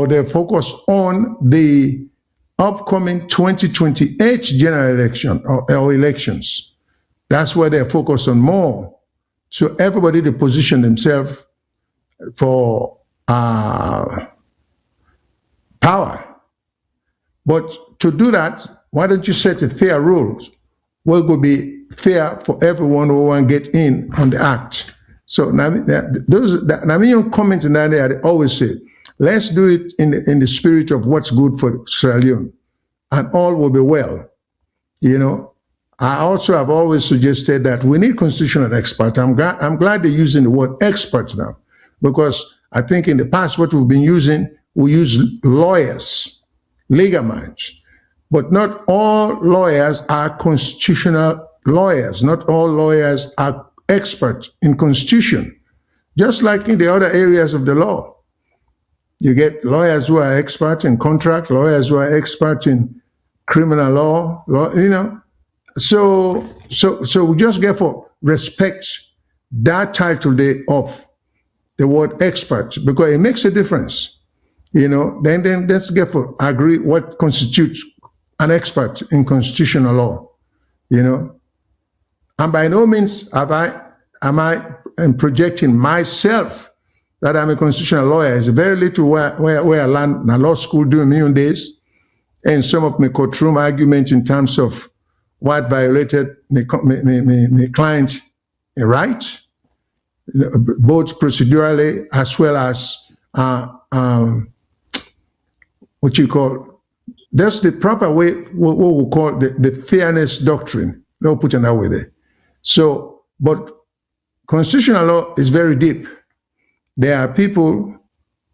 Speaker 2: they're focused on the upcoming 2028 general election or elections. That's where they're focused on more. So everybody to position themselves for power. But to do that, why don't you set a fair rules? What will be fair for everyone who want to get in on the act? So Namibian comment in that area, I always say, let's do it in the spirit of what's good for Sierra Leone, and all will be well. I also have always suggested that we need constitutional experts. I'm glad they're using the word experts now, because I think in the past what we've been using, we use lawyers, legal minds. But not all lawyers are constitutional lawyers. Not all lawyers are experts in constitution. Just like in the other areas of the law. You get lawyers who are experts in contract, lawyers who are experts in criminal law, So we just therefore respect that title of the word expert, because it makes a difference. Then let's therefore agree what constitutes an expert in constitutional law, And by no means am I projecting myself that I'm a constitutional lawyer. It's very little where I learned in law school during my own days, and some of my courtroom arguments in terms of what violated my client's rights, both procedurally as well as what you call, that's the proper way, what we call the fairness doctrine. They'll put it that way there. So, but constitutional law is very deep. There are people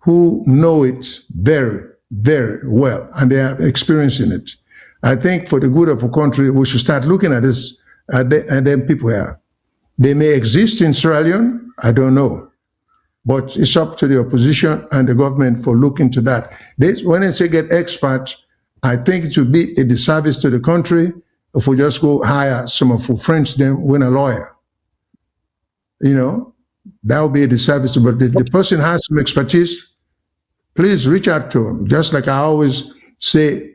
Speaker 2: who know it very, very well, and they are experiencing it. I think for the good of a country, we should start looking at this, and then people here. They may exist in Sierra Leone, I don't know. But it's up to the opposition and the government for looking to that. When I say get experts, I think it should be a disservice to the country if we just go hire some of our friends, then win a lawyer. That would be a disservice. But if the person has some expertise, please reach out to him. Just like I always say,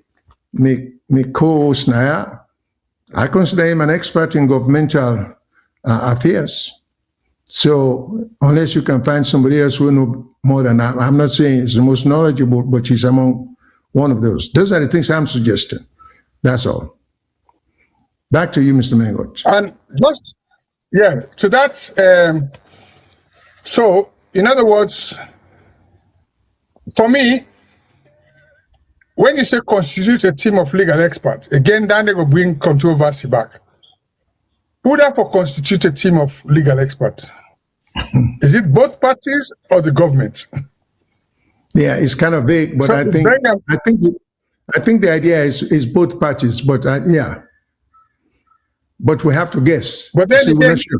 Speaker 2: me co-host Naya. I consider him an expert in governmental affairs. So unless you can find somebody else who knows more than I'm not saying he's the most knowledgeable, but he's among one of those. Those are the things I'm suggesting. That's all. Back to you, Mr. Mengot.
Speaker 3: And just, to that, so in other words, for me, when you say constitute a team of legal experts, again, then they will bring controversy back. Who therefore constitute a team of legal experts? Is it both parties or the government?
Speaker 2: Yeah, it's kind of vague, but
Speaker 3: So
Speaker 2: I think the idea is both parties. But yeah, but we have to guess.
Speaker 3: But then
Speaker 2: See, we're
Speaker 3: again,
Speaker 2: not sure.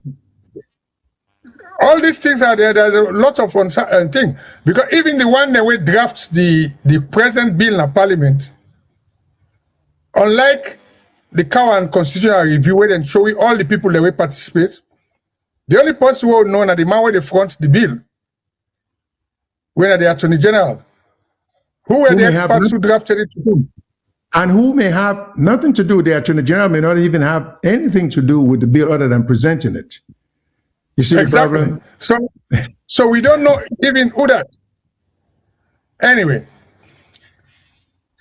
Speaker 3: all these things are there. There's a lot of uncertain thing, because even the one that we drafts the present bill in the parliament, unlike the Cowan constitutional review, where they show all the people that will participate, the only person who know that the man where they front the bill, when the Attorney General, who were the experts who drafted it,
Speaker 2: and who may have nothing to do. The Attorney General may not even have anything to do with the bill other than presenting it. You see
Speaker 3: exactly.
Speaker 2: the problem?
Speaker 3: So we don't know even who that. Anyway,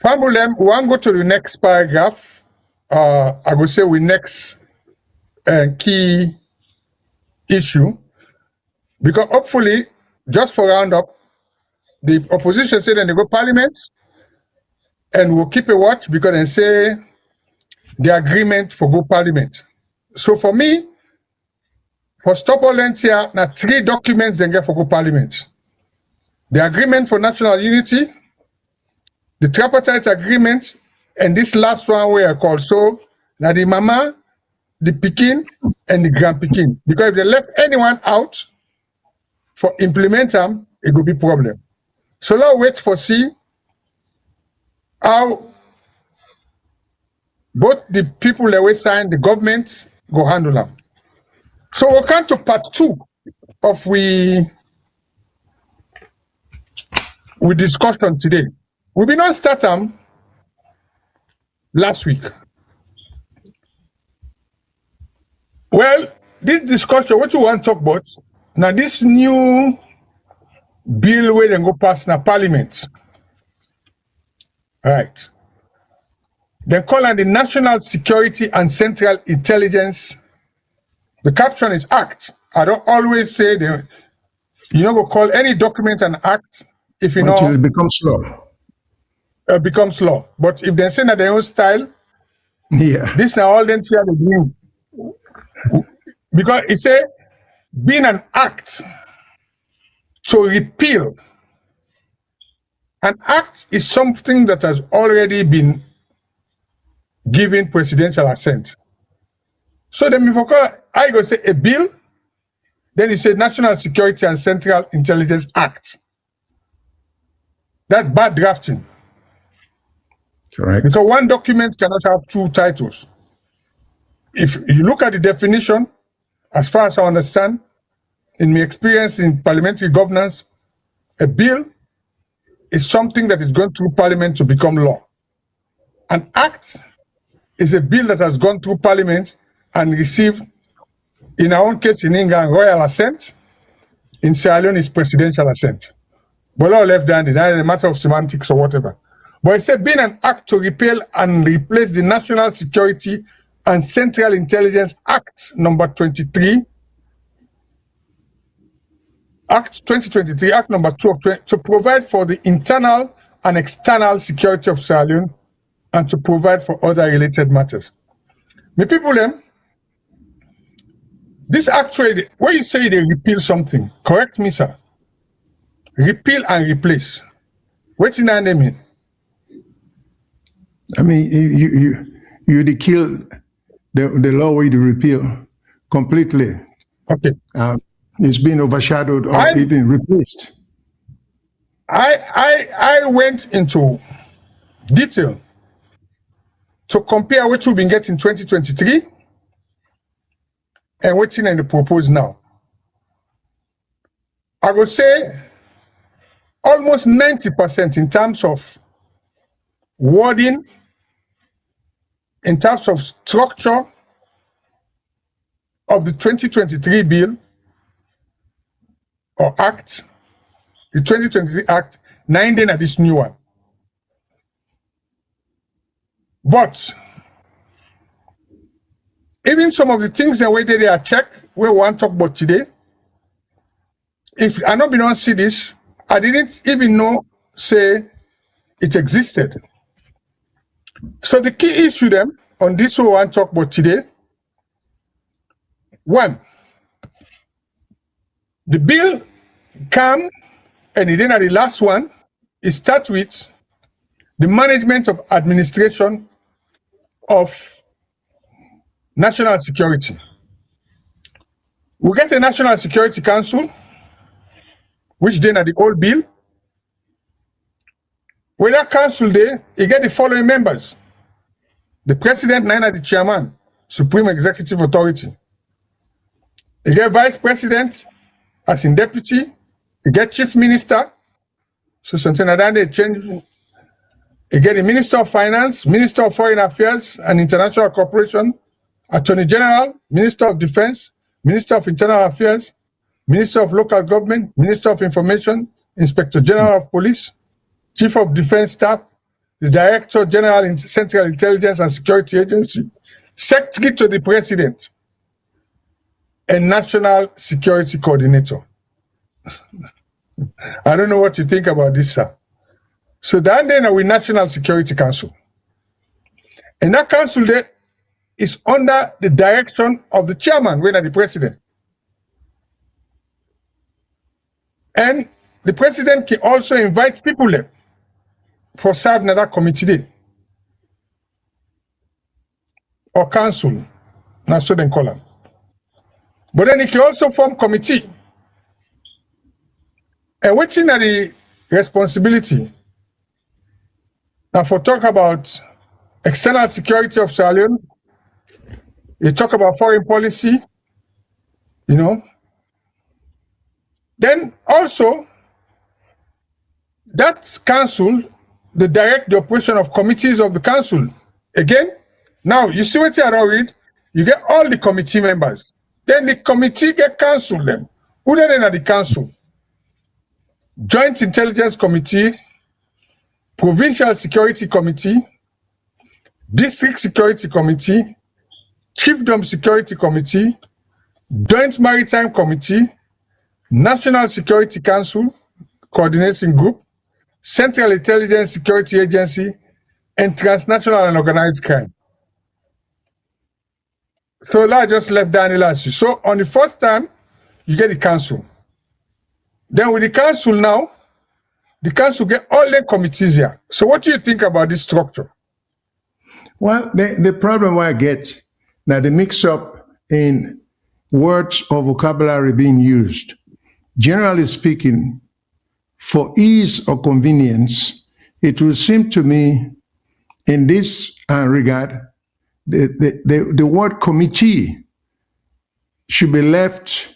Speaker 3: Fambulem, we want to go to the next paragraph. I would say we next key issue, because hopefully, just for round up, the opposition said then they go parliament, and we'll keep a watch because they say the agreement for go parliament. So for me, for stop all here, now 3 documents they get for go parliament: the agreement for national unity, the tripartite agreement, and this last one we are called. So now the mama, the pikin, and the grand pikin. Because if they left anyone out for implement them, it will be problem. So now wait for see how both the people that we sign, the government, go handle them. So we'll come to part 2 of we discussion today. We did not start them last week. Well, this discussion, what you want to talk about, now this new bill where they go pass now parliament. Right. They call it the National Security and Central Intelligence. The caption is Act. I don't always say you know, go call any document an act if you
Speaker 2: Until
Speaker 3: know
Speaker 2: it becomes law.
Speaker 3: Becomes law. But if they say that their own style,
Speaker 2: Yeah.
Speaker 3: this now all them here the new. Because it say being an act to repeal. An act is something that has already been given presidential assent. So then if I go say a bill, then you say National Security and Central Intelligence Act. That's bad drafting.
Speaker 2: Correct.
Speaker 3: Because one document cannot have 2 titles. If you look at the definition, as far as I understand, in my experience in parliamentary governance, a bill is something that is going through parliament to become law. An act is a bill that has gone through parliament and received, in our own case in England, royal assent. In Sierra Leone, is presidential assent. But all left handed, that is a matter of semantics or whatever. But it said being an act to repeal and replace the National Security and Central Intelligence Act number 23, Act 2023, Act number 2 to provide for the internal and external security of Sierra Leone and to provide for other related matters. My people, this actually, when you say they repeal something, correct me, sir? Repeal and replace. What's in that mean?
Speaker 2: I mean, you kill the law with the repeal completely.
Speaker 3: Okay.
Speaker 2: It's been overshadowed or even replaced.
Speaker 3: I went into detail to compare what we've been getting in 2023 and what's in the proposed now. I would say almost 90% in terms of wording in terms of structure of the 2023 bill or act, the 2023 act, 9 days at this new one. But even some of the things the way they are checked, we want to talk about today. If I not been on see this, I didn't even know, say, it existed. So the key issue then on this we want to talk about today. One, the bill come and then at the last one, it starts with the management of administration of national security. We get a National Security Council, which then at the old bill. With that council there, you get the following members. The president, 9 are the chairman, supreme executive authority. You get vice president, as in deputy. You get chief minister. So something like that, they change. You get the minister of finance, minister of foreign affairs and international cooperation, attorney general, minister of defense, minister of internal affairs, minister of local government, minister of information, inspector general of police, chief of defense staff, the director general in Central Intelligence and Security Agency, secretary to the president, and national security coordinator. I don't know what you think about this, sir. So then we National Security Council. And that council there is under the direction of the chairman, when the president. And the president can also invite people there for serve in that committee there. Or council, not so then call them. But then he can also form committee. And what's in the responsibility? Now for talk about external security of Sierra Leone, you talk about foreign policy, you know. Then also, that council, they direct the operation of committees of the council. Again, now you see what I read, you get all the committee members. Then the committee get council them. Who then are the council? Joint Intelligence Committee, Provincial Security Committee, District Security Committee, Chiefdom Security Committee, Joint Maritime Committee, National Security Council, Coordination Group, Central Intelligence Security Agency, and Transnational and Organized Crime. So I just left down the last year. So on the first time, you get the council. Then with the council now, the council get all the committees here. So what do you think about this structure?
Speaker 2: Well, the problem I get, now the mix-up in words or vocabulary being used. Generally speaking, for ease or convenience, it will seem to me in this regard, the word committee should be left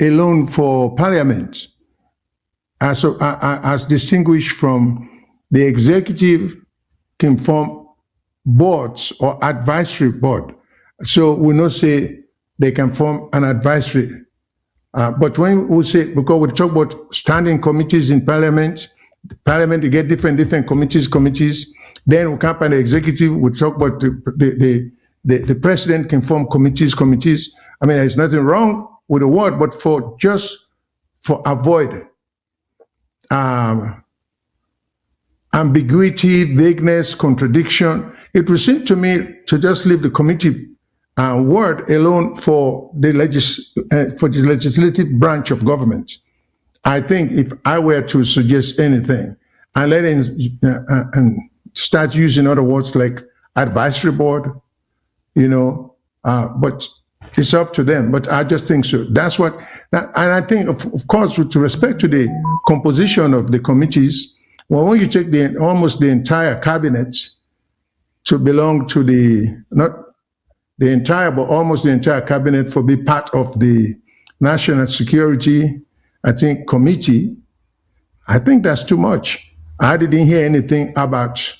Speaker 2: alone for Parliament, as distinguished from the executive can form boards or advisory board. So we not say they can form an advisory. But when we say, because we talk about standing committees in Parliament, you get different committees. Then we come and the executive, we talk about the president can form committees. I mean, there's nothing wrong with the word, but for avoid ambiguity, vagueness, contradiction, it would seem to me to just leave the committee word alone for the legislative branch of government. I think if I were to suggest anything, and let and start using other words like advisory board, you know, but it's up to them. But I just think so. That's what, and I think, of course, with respect to the composition of the committees, well, when you take almost the entire cabinet to belong to not the entire, but almost the entire cabinet for be part of the national security, I think, committee, I think that's too much. I didn't hear anything about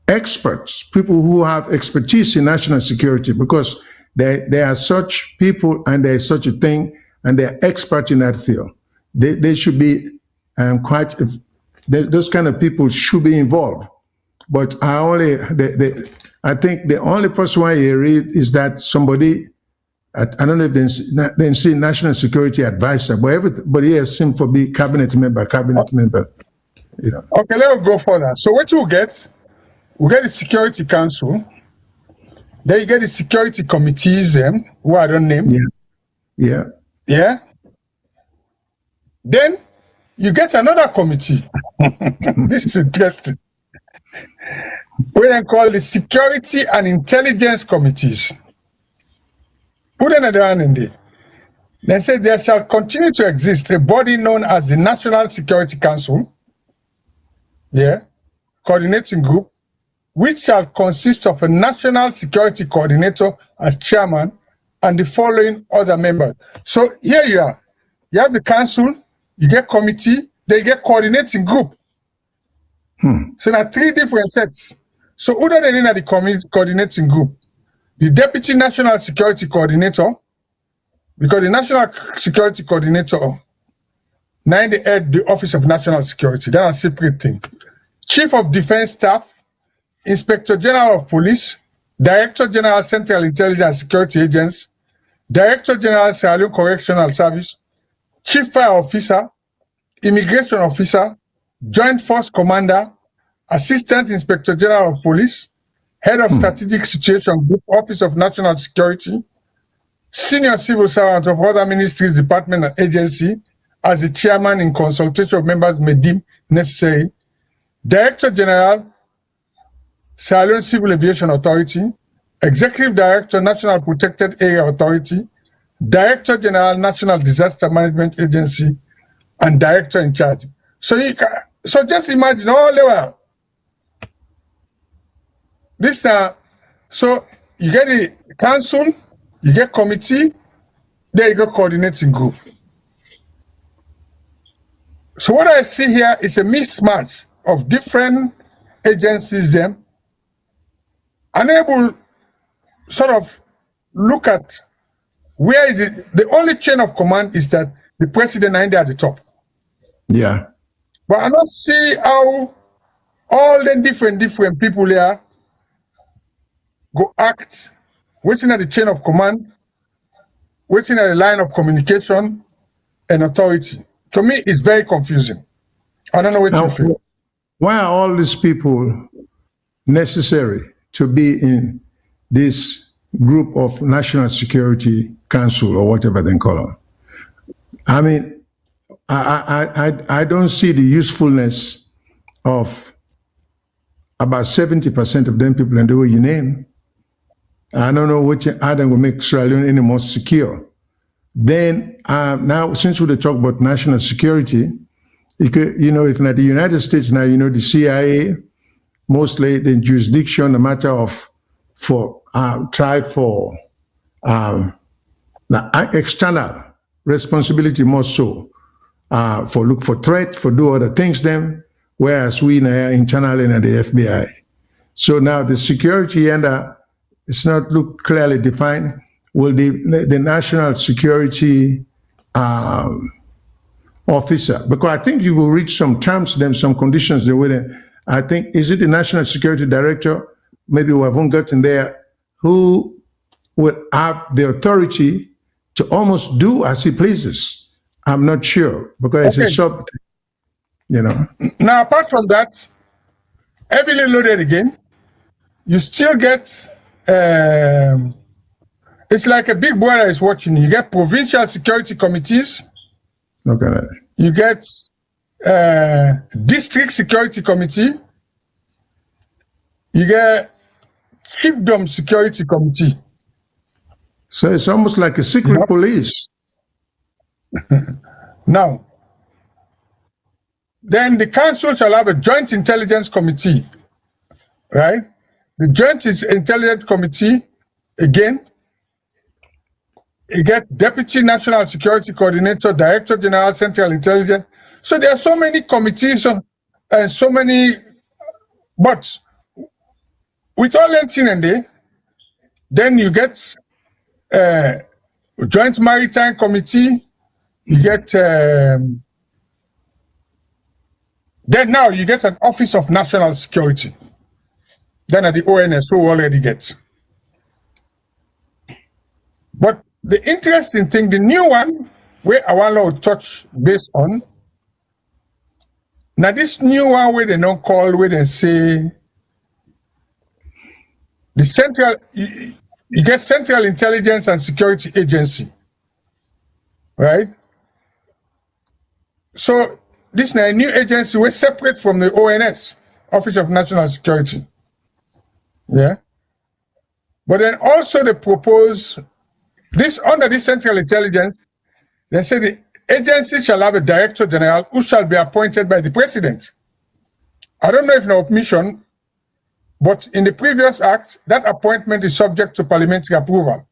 Speaker 2: experts, people who have expertise in national security, because there are such people and there is such a thing, and they're experts in that field. They should be those kind of people should be involved. But I think the only person I read is that somebody, I don't know if they see national security advisor, but everybody else seems to be cabinet member. You know.
Speaker 3: Okay, let's go further. So what you get? We get the Security Council. Then you get the security committees, who I don't name.
Speaker 2: Yeah.
Speaker 3: Then you get another committee. This is interesting. We then call the Security and Intelligence Committees. Put another one in there. They say there shall continue to exist a body known as the National Security Council, coordinating group, which shall consist of a National Security Coordinator as chairman and the following other members. So here you are. You have the council, you get committee, then you get coordinating group. So now 3 different sets. So other than in the coordinating group, the Deputy National Security Coordinator, because the National Security Coordinator, now they head the Office of National Security. That's a separate thing. Chief of Defense Staff, Inspector General of Police, Director General Central Intelligence and Security Agents, Director General Sierra Leone Correctional Service, Chief Fire Officer, Immigration Officer, Joint Force Commander, Assistant Inspector General of Police, Head of Strategic Situation Group, Office of National Security, Senior Civil Servant of other ministries, department, and agency, as the chairman in consultation of members may deem necessary, Director General, Sierra Leone Civil Aviation Authority, Executive Director, National Protected Area Authority, Director General, National Disaster Management Agency, and Director in charge. So just imagine all the way. So you get the council, you get committee, then you get coordinating group. So what I see here is a mismatch of different agencies, them unable sort of look at where is it. The only chain of command is that the president is at the top.
Speaker 2: Yeah.
Speaker 3: But I don't see how all the different people here go act, waiting at the chain of command, waiting at the line of communication and authority. To me, it's very confusing. I don't know what you feel.
Speaker 2: Why are all these people necessary to be in this group of National Security Council or whatever they call them? I mean, I don't see the usefulness of about 70% of them people in the way you name. I don't know which item will make Sierra Leone any more secure. Then now, since we talk about national security, if in the United States now, the CIA, mostly the jurisdiction, the matter of tried for the external responsibility more so for look for threat, for do other things then, whereas we now internally in the FBI. So now the security and it's not look clearly defined. Will the national security officer, because I think you will reach some terms, then some conditions. I think, is it the national security director? Maybe we haven't gotten there, who will have the authority to almost do as he pleases. I'm not sure, because it's a
Speaker 3: Now, apart from that, heavily loaded again, you still get, it's like a big brother is watching. You get provincial security committees.
Speaker 2: Okay.
Speaker 3: You get district security committee. You get chiefdom security committee.
Speaker 2: So it's almost like a secret police.
Speaker 3: Now, then the council shall have a joint intelligence committee, right? The joint intelligence committee, again, you get Deputy National Security Coordinator, Director General Central Intelligence. So there are so many committees and so many, but with all that thing and there, then you get Joint Maritime Committee, you get then now you get an Office of National Security. Then at the ONS, who already gets. But the interesting thing, the new one, where I want to touch based on, now this new one where they don't call, where they say the central, you get Central Intelligence and Security Agency, right? So this is a new agency was separate from the ONS, Office of National Security. Yeah. But then also they propose this under this Central Intelligence, they say the agency shall have a Director General who shall be appointed by the President. I don't know if no mission, but in the previous act, that appointment is subject to parliamentary approval.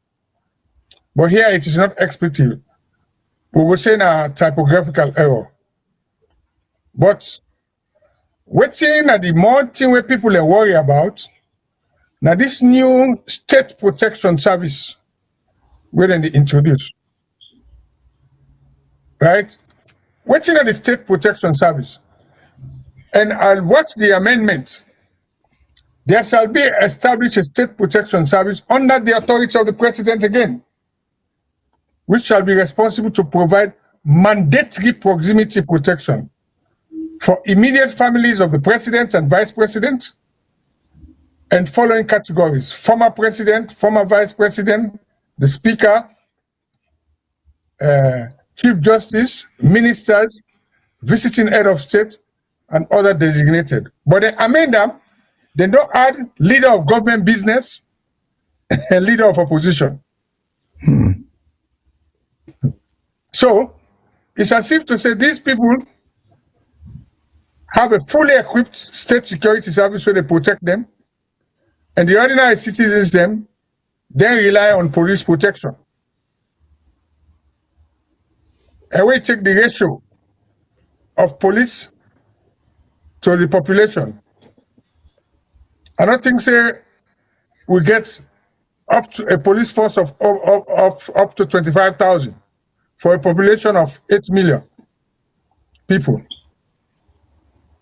Speaker 3: But here it is not explicit. We will say a typographical error. But waiting at the more thing where people are worried about, now this new State Protection Service, where they introduce, right? Waiting at the State Protection Service, and I'll watch the amendment. There shall be established a State Protection Service under the authority of the President again, which shall be responsible to provide mandatory proximity protection for immediate families of the President and Vice President, and following categories: former President, former Vice President, the Speaker, Chief Justice, Ministers, visiting Head of State, and other designated. But they amend them, they don't add leader of government business and leader of opposition. So it's as if to say these people have a fully equipped state security service where they protect them, and the ordinary citizens then rely on police protection. And we take the ratio of police to the population. I don't think say we get up to a police force of up to 25,000 for a population of 8 million people.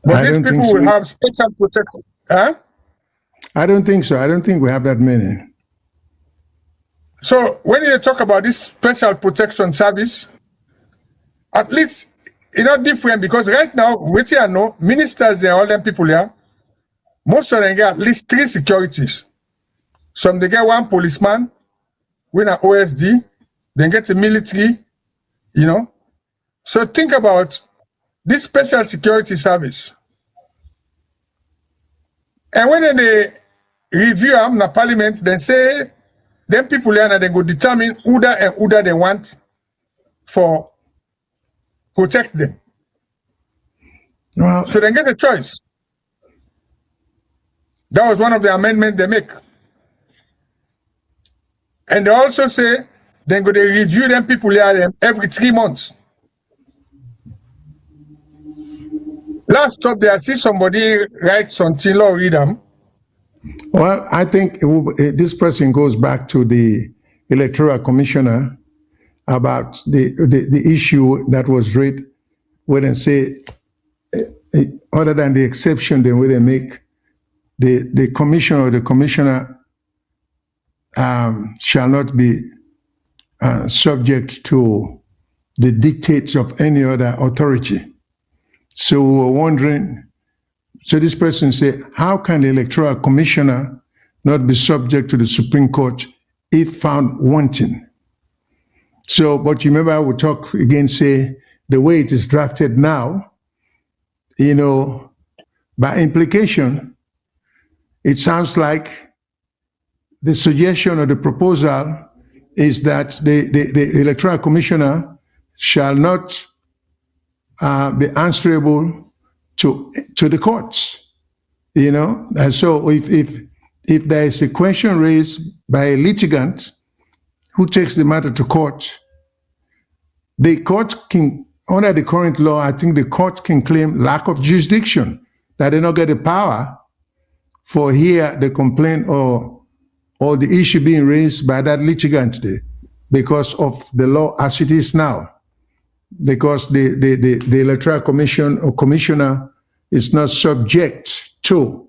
Speaker 3: But these people will have special protection. Huh?
Speaker 2: I don't think so. I don't think we have that many.
Speaker 3: So when you talk about this special protection service, at least it's not different, because right now, what you know, ministers and all them people here, most of them get at least 3 securities. Some they get 1 policeman with an OSD, then get a military, you know. So think about this special security service. And when they review them in the parliament, then say, then people here they go determine who they want for protect them.
Speaker 2: Well,
Speaker 3: so they get a choice. That was one of the amendments they make. And they also say they go they review them people here every 3 months. Last up there, I see somebody write something, or read them.
Speaker 2: Well, I think this person goes back to the Electoral Commissioner about the issue that was read, where they say, other than the exception, then where they make the commissioner or the commissioner shall not be subject to the dictates of any other authority. So we were wondering, so this person said, how can the Electoral Commissioner not be subject to the Supreme Court if found wanting? So, but you remember I would talk again, say, the way it is drafted now, you know, by implication, it sounds like the suggestion or the proposal is that the Electoral Commissioner shall not be answerable to the courts, you know. And so if there is a question raised by a litigant who takes the matter to court, the court can, under the current law, I think the court can claim lack of jurisdiction, that they don't get the power for here the complaint or the issue being raised by that litigant there because of the law as it is now. Because the Electoral Commission or Commissioner is not subject to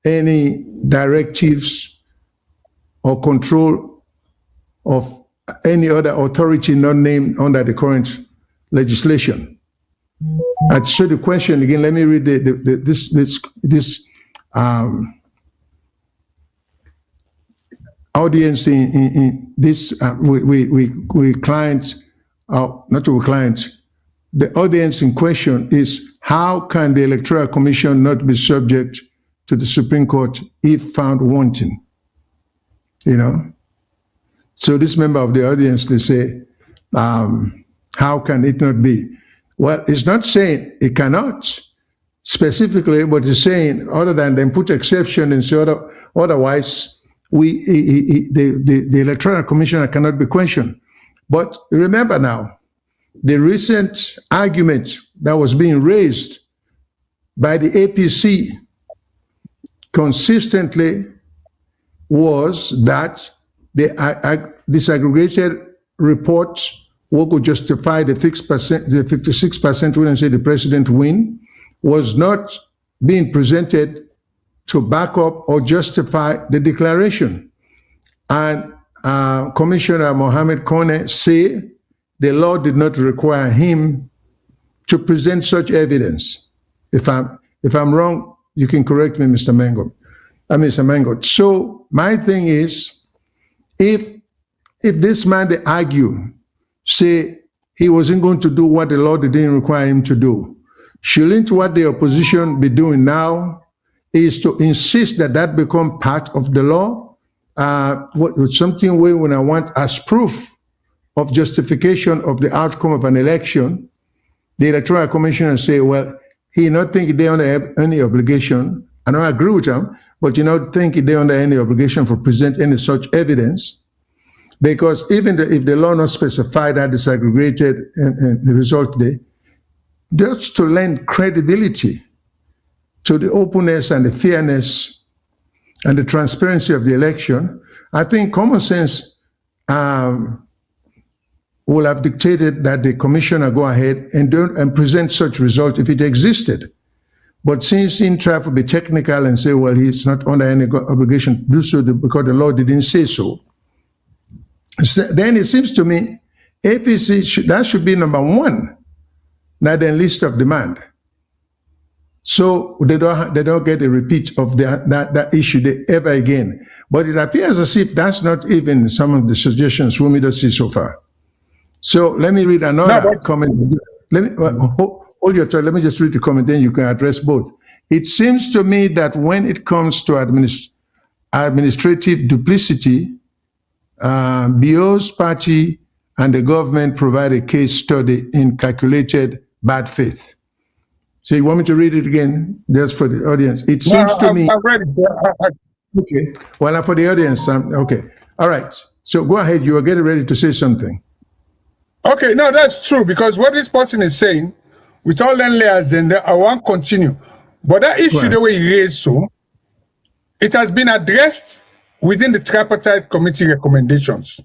Speaker 2: any directives or control of any other authority not named under the current legislation. So the question again, let me read this audience in this we clients, not to clients. The audience in question is, how can the Electoral Commission not be subject to the Supreme Court if found wanting? You know. So this member of the audience, they say, how can it not be? Well, it's not saying it cannot specifically, but it's saying other than then put exception and say otherwise, the Electoral Commissioner cannot be questioned. But remember now, the recent argument that was being raised by the APC consistently was that the disaggregated report what could justify the 56% wouldn't say the president win was not being presented to back up or justify the declaration. And Commissioner Mohamed Kone say the law did not require him to present such evidence. If I'm wrong, you can correct me, Mr. Mango. So my thing is, if this man they argue, say he wasn't going to do what the law didn't require him to do, shouldn't what the opposition be doing now is to insist that that become part of the law? Something we when I want as proof of justification of the outcome of an election, the Electoral Commissioner say, well, he not think they under any obligation, and I agree with him, but you not think they under any obligation for present any such evidence, because even if the law not specify that disaggregated the result there, just to lend credibility to the openness and the fairness and the transparency of the election, I think common sense will have dictated that the commissioner go ahead and present such result if it existed. But since he tried to be technical and say, well, he's not under any obligation to do so because the law didn't say so, then it seems to me APC that should be number one, not the list of demand. So they don't get a repeat of that issue ever again. But it appears as if that's not even some of the suggestions we don't see so far. So let me read another comment. Hold your thought. Let me just read the comment, then you can address both. It seems to me that when it comes to administrative duplicity, BO's party and the government provide a case study in calculated bad faith. So you want me to read it again, just for the audience? It seems to me.
Speaker 3: I've read it.
Speaker 2: Okay. Well, for the audience, okay. All right. So go ahead. You are getting ready to say something.
Speaker 3: Okay. No, that's true, because what this person is saying, with all them layers, then I won't continue. But that issue, the way he raised, so it has been addressed within the Tripartite Committee recommendations.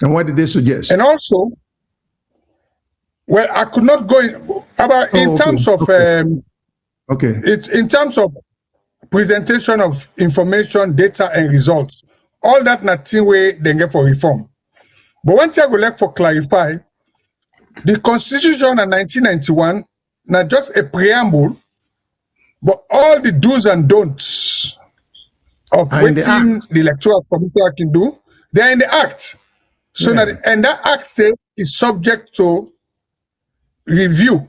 Speaker 2: And what did they suggest?
Speaker 3: And also, well, I could not go in about in terms of in terms of presentation of information, data, and results. All that nothing way they get for reform. But one thing I would like to clarify, the Constitution of 1991, not just a preamble, but all the do's and don'ts of what the Electoral Commission can do, they're in the Act. So and that Act is subject to review.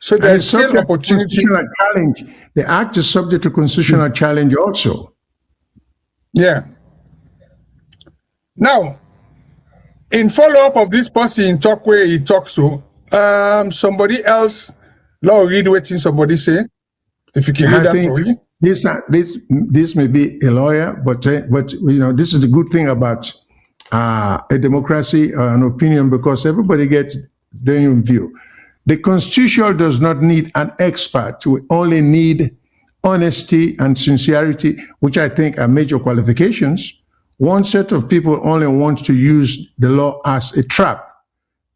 Speaker 3: So there's still opportunity.
Speaker 2: Challenge. The Act is subject to constitutional challenge also.
Speaker 3: Yeah. Now, in follow-up of this policy in talk where he talks to, somebody else, Law read what somebody say. If you can read that for you.
Speaker 2: This may be a lawyer, but you know, this is the good thing about a democracy, an opinion, because everybody gets their own view. The Constitution does not need an expert. We only need honesty and sincerity, which I think are major qualifications. One set of people only want to use the law as a trap.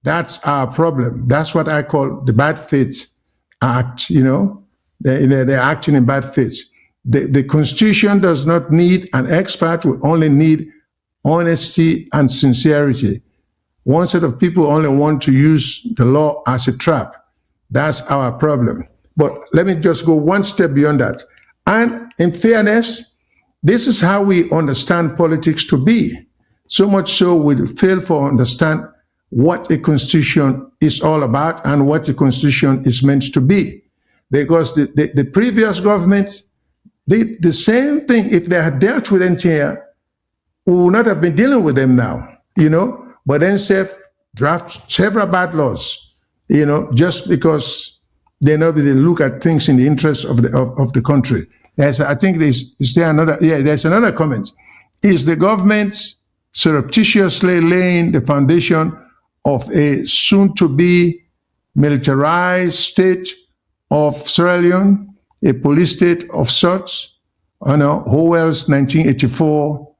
Speaker 2: That's our problem. That's what I call the bad faith act, they're acting in bad faith. The Constitution does not need an expert, we only need honesty and sincerity. One set of people only want to use the law as a trap. That's our problem. But let me just go one step beyond that. And in fairness, this is how we understand politics to be. So much so we fail to understand what a constitution is all about and what a constitution is meant to be. Because the previous government did the same thing. If they had dealt with NTR, we would not have been dealing with them now, But NSF draft several bad laws, just because they look at things in the interest of the country. There's another comment. Is the government surreptitiously laying the foundation of a soon-to-be militarized state of Sierra Leone, a police state of sorts? Howell's 1984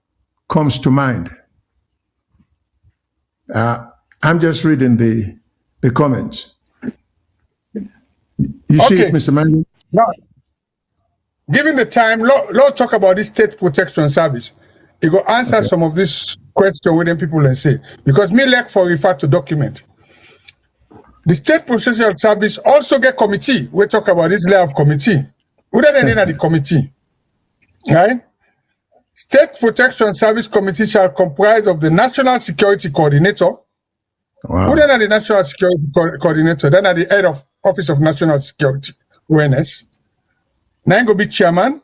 Speaker 2: comes to mind. I'm just reading the comments. You see it, Mr. Manley?
Speaker 3: Now, given the time, let's talk about this state protection service. It will answer some of this question within people and say, because me like for refer to document. The state protection service also get committee. We talk about this layer of committee. Who then in the committee? Right? State Protection Service Committee shall comprise of the National Security Coordinator.
Speaker 2: Wow.
Speaker 3: Who then are the National Security Coordinator? Then are the head of Office of National Security, ONS. Now go be chairman.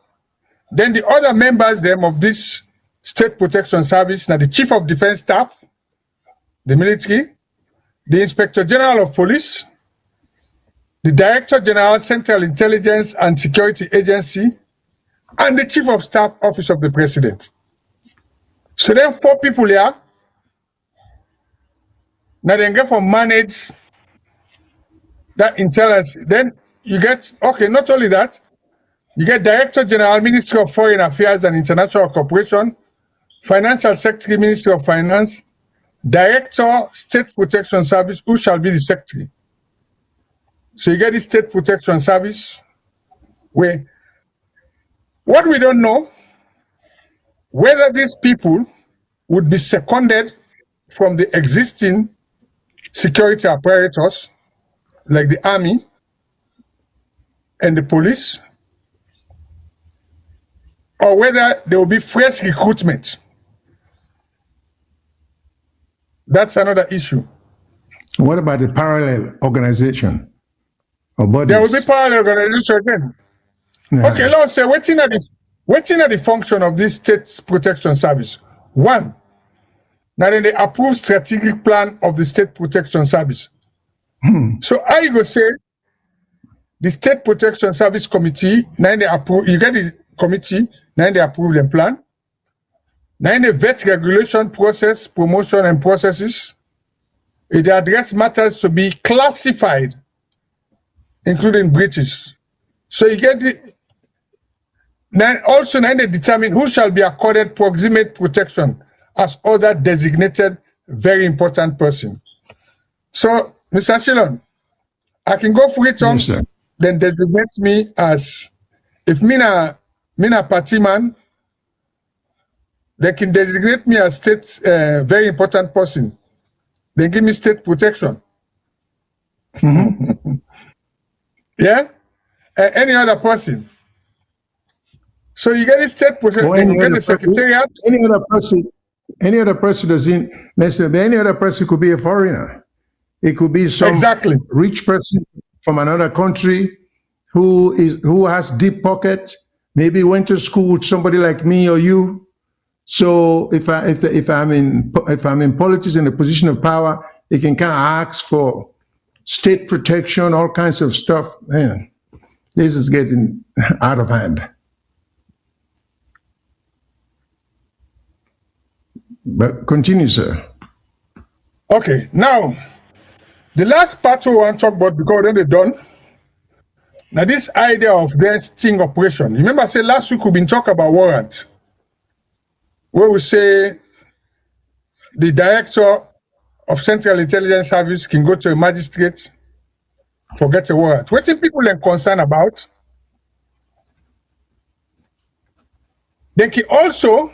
Speaker 3: Then the other members of this State Protection Service, now the Chief of Defense Staff, the military, the Inspector General of Police, the Director General, Central Intelligence and Security Agency, and the Chief of Staff, Office of the President. So then 4 people here. Now they get for manage that intelligence. Then you get, not only that, you get Director General, Ministry of Foreign Affairs and International Cooperation, Financial Secretary, Ministry of Finance, Director, State Protection Service, who shall be the Secretary. So you get the State Protection Service, where what we don't know, whether these people would be seconded from the existing security apparatus, like the army and the police, or whether there will be fresh recruitment. That's another issue.
Speaker 2: What about the parallel organization or bodies?
Speaker 3: There will be parallel organization again.
Speaker 2: Yeah.
Speaker 3: Okay, let's say, waiting at the function of this State Protection Service. 1, now then the approved strategic plan of the State Protection Service. So how you go say, the State Protection Service Committee, now they approve, you get the committee, now they approve the plan. Now they vet regulation process, promotion and processes. It address matters to be classified, including breaches. So you get the, now they determine who shall be accorded proximate protection as other designated very important person. So, Mr. Shillon, I can go for it on,
Speaker 2: Yes, sir.
Speaker 3: then designate me as, if mina party man, they can designate me as state very important person. Then give me state protection. Yeah? Any other person. So you get a state protection, then you get a secretariat.
Speaker 2: Any other person doesn't necessarily, any other person could be a foreigner. It could be some rich person from another country who has deep pocket, maybe went to school with somebody like me or you. So if I'm in politics in a position of power, they can kind of ask for state protection, all kinds of stuff. Man, this is getting out of hand. But continue, sir.
Speaker 3: Okay, now the last part we want to talk about, because then they're done, Now, this idea of their sting operation, remember I said last week we've been talking about warrant, where we say the director of Central Intelligence Service can go to a magistrate for get a warrant. What people are concerned about, they can also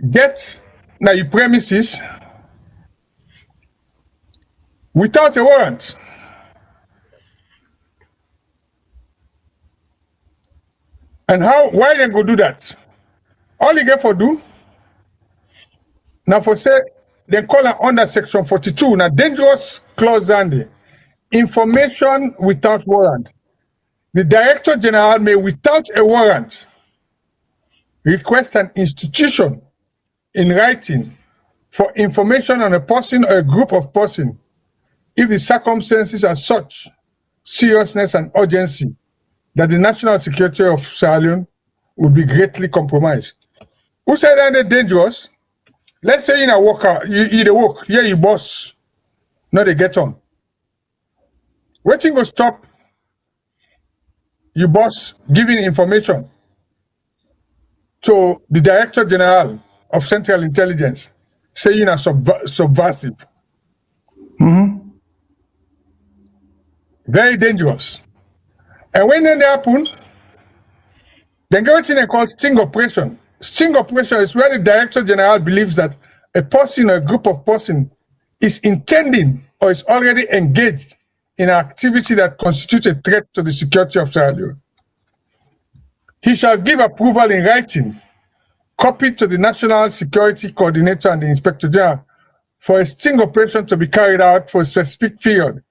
Speaker 3: get now your premises without a warrant. And why they go do that? All you get for do, now for say, they call it under section 42, now dangerous clause down there. Information without warrant. The Director General may, without a warrant, request an institution in writing for information on a person or a group of persons if the circumstances are such seriousness and urgency that the national security of Sierra Leone would be greatly compromised. Who said that they're dangerous? Let's say in a worker, you work, yeah, you boss, no, they get on. Waiting will stop you boss giving information to the Director General of Central Intelligence, saying a subversive. Very dangerous. And when that happen, then go to called sting operation. Sting operation is where the Director General believes that a person or a group of persons is intending or is already engaged in an activity that constitutes a threat to the security of Sierra Leone. He shall give approval in writing, copied to the National Security Coordinator and the Inspector General, for a sting operation to be carried out for a specific period,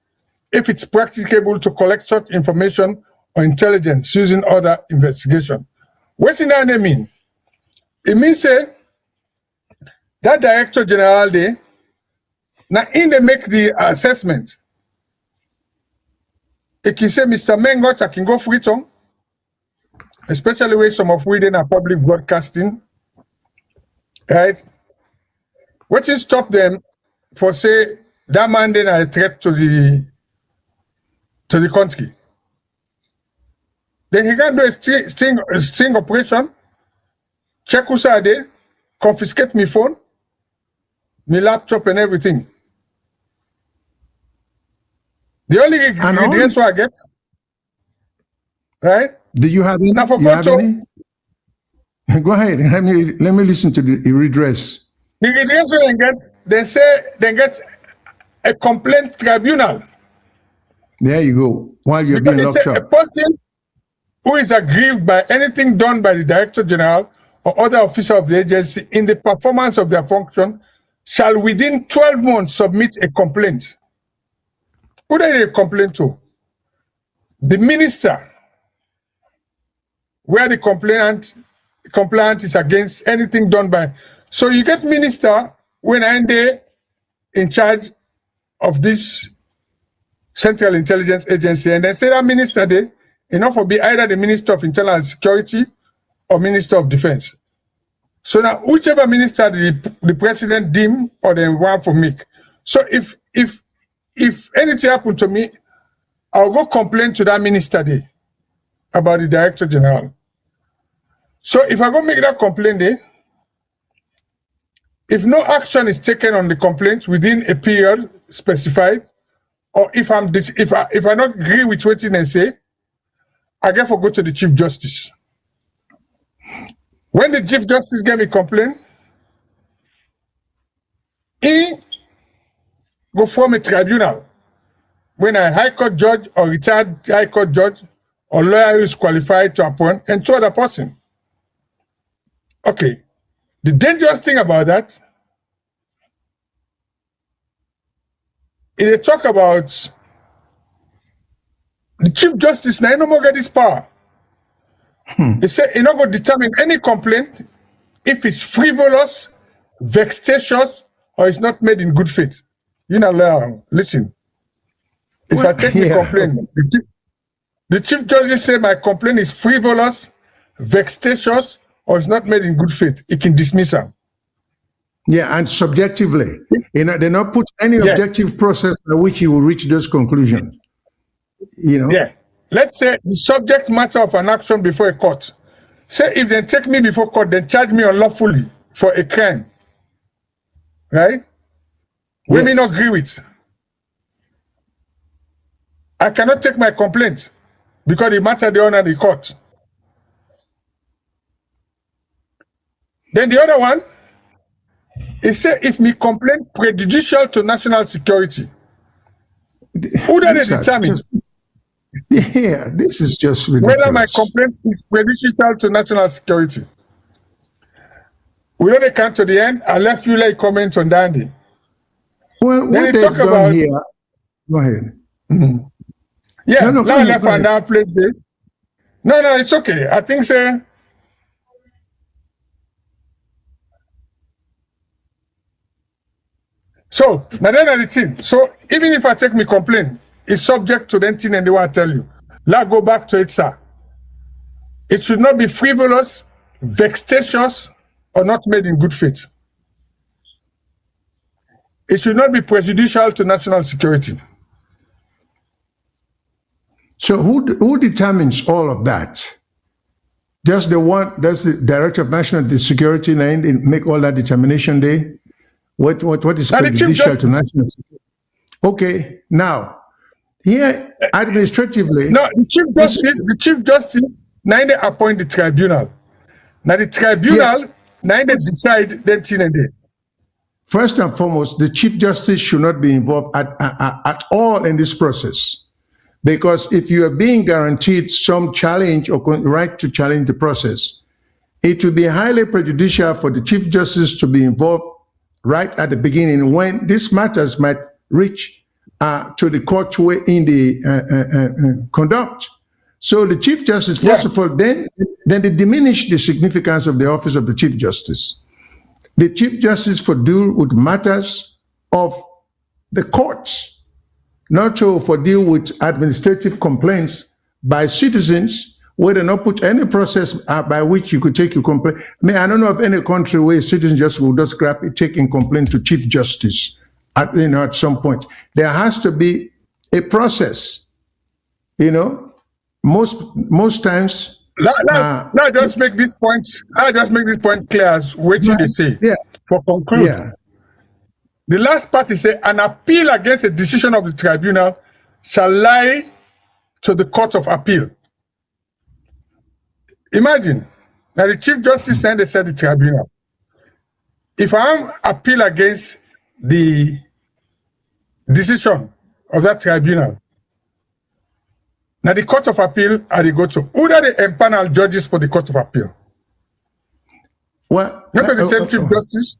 Speaker 3: if it's practicable to collect such information or intelligence using other investigation. What does that mean? It means that Director General there, now in they make the assessment, it can say, Mr. Mengot, I can go free tongue, especially with some of within a public broadcasting, right? What is stop them for say that man then a threat to the country? Then he can do a sting operation, check who's are there, confiscate my phone, my laptop and everything. The only redress I get, right?
Speaker 2: Do you have any?
Speaker 3: Now for
Speaker 2: you have any? Go ahead. Let me listen to the redress.
Speaker 3: The redress they get, they say they get a complaint tribunal.
Speaker 2: There you go. While you're
Speaker 3: Because
Speaker 2: being locked
Speaker 3: a
Speaker 2: up.
Speaker 3: person who is aggrieved by anything done by the Director General or other officer of the agency in the performance of their function shall within 12 months submit a complaint. Who they complain to? The minister, where the complainant is against anything done by. So you get minister when I'm there in charge of this Central Intelligence Agency, and then say that minister there, enough will be either the Minister of Internal Security or Minister of Defense. So now whichever minister the president deem or the one for make. So if anything happened to me, I'll go complain to that minister there about the Director General. So if I go make that complaint there, if no action is taken on the complaint within a period specified, or if I not agree with what they say, I therefore go to the Chief Justice. When the Chief Justice gave me complaint, he go form a tribunal. When a High Court judge or retired High Court judge or lawyer who is qualified to appoint and two other person. Okay. The dangerous thing about that is they talk about the Chief Justice now no more get this power. They say he not going to determine any complaint if it's frivolous, vexatious, or it's not made in good faith. You know, listen. If I take the complaint, the Chief Justice say my complaint is frivolous, vexatious, or it's not made in good faith, he can dismiss her.
Speaker 2: Yeah, and subjectively. They not put any objective process by which he will reach those conclusions.
Speaker 3: Yeah. Let's say the subject matter of an action before a court. Say if they take me before court, then charge me unlawfully for a crime. Right? We may not agree with. I cannot take my complaint because the matter they honor the court. Then the other one is say if me complaint prejudicial to national security. Who do they determine?
Speaker 2: This is just ridiculous.
Speaker 3: Whether my complaint is prejudicial to national security. We only come to the end. I left you like comment on Dandy.
Speaker 2: Well,
Speaker 3: then
Speaker 2: what
Speaker 3: they talk about
Speaker 2: here. Go ahead.
Speaker 3: Mm-hmm. Yeah,
Speaker 2: no,
Speaker 3: now left and now place it. No, it's okay. I think so. So, now then the thing. So, even if I take me complaint, it's subject to the thing and they want to tell you. Let's go back to it, sir. It should not be frivolous, vexatious, or not made in good faith. It should not be prejudicial to national security.
Speaker 2: So who determines all of that? Does the Director of National Security make all that determination there? What is prejudicial to national security? Okay, now here administratively.
Speaker 3: No, the Chief Justice now they appoint the tribunal. Now the tribunal now they decide that thing and day.
Speaker 2: First and foremost, the Chief Justice should not be involved at all in this process. Because if you are being guaranteed some challenge or right to challenge the process, it will be highly prejudicial for the Chief Justice to be involved right at the beginning when these matters might reach to the court in the conduct. So the Chief Justice, first of all, then they diminish the significance of the office of the Chief Justice. The Chief Justice for deal with matters of the courts, not for deal with administrative complaints by citizens where they not put any process by which you could take your complaint. I mean, I don't know of any country where citizens will just grab it, taking complaint to Chief Justice at some point. There has to be a process, most times.
Speaker 3: Now just make this point. I just make this point clear as what they say.
Speaker 2: Yeah.
Speaker 3: For conclude, the last part is an appeal against a decision of the tribunal shall lie to the Court of Appeal. Imagine that the Chief Justice then they said the tribunal. If I am appeal against the decision of that tribunal, now the Court of Appeal are they go to who are the empanel judges for the Court of Appeal?
Speaker 2: Well,
Speaker 3: not the same Chief Justice.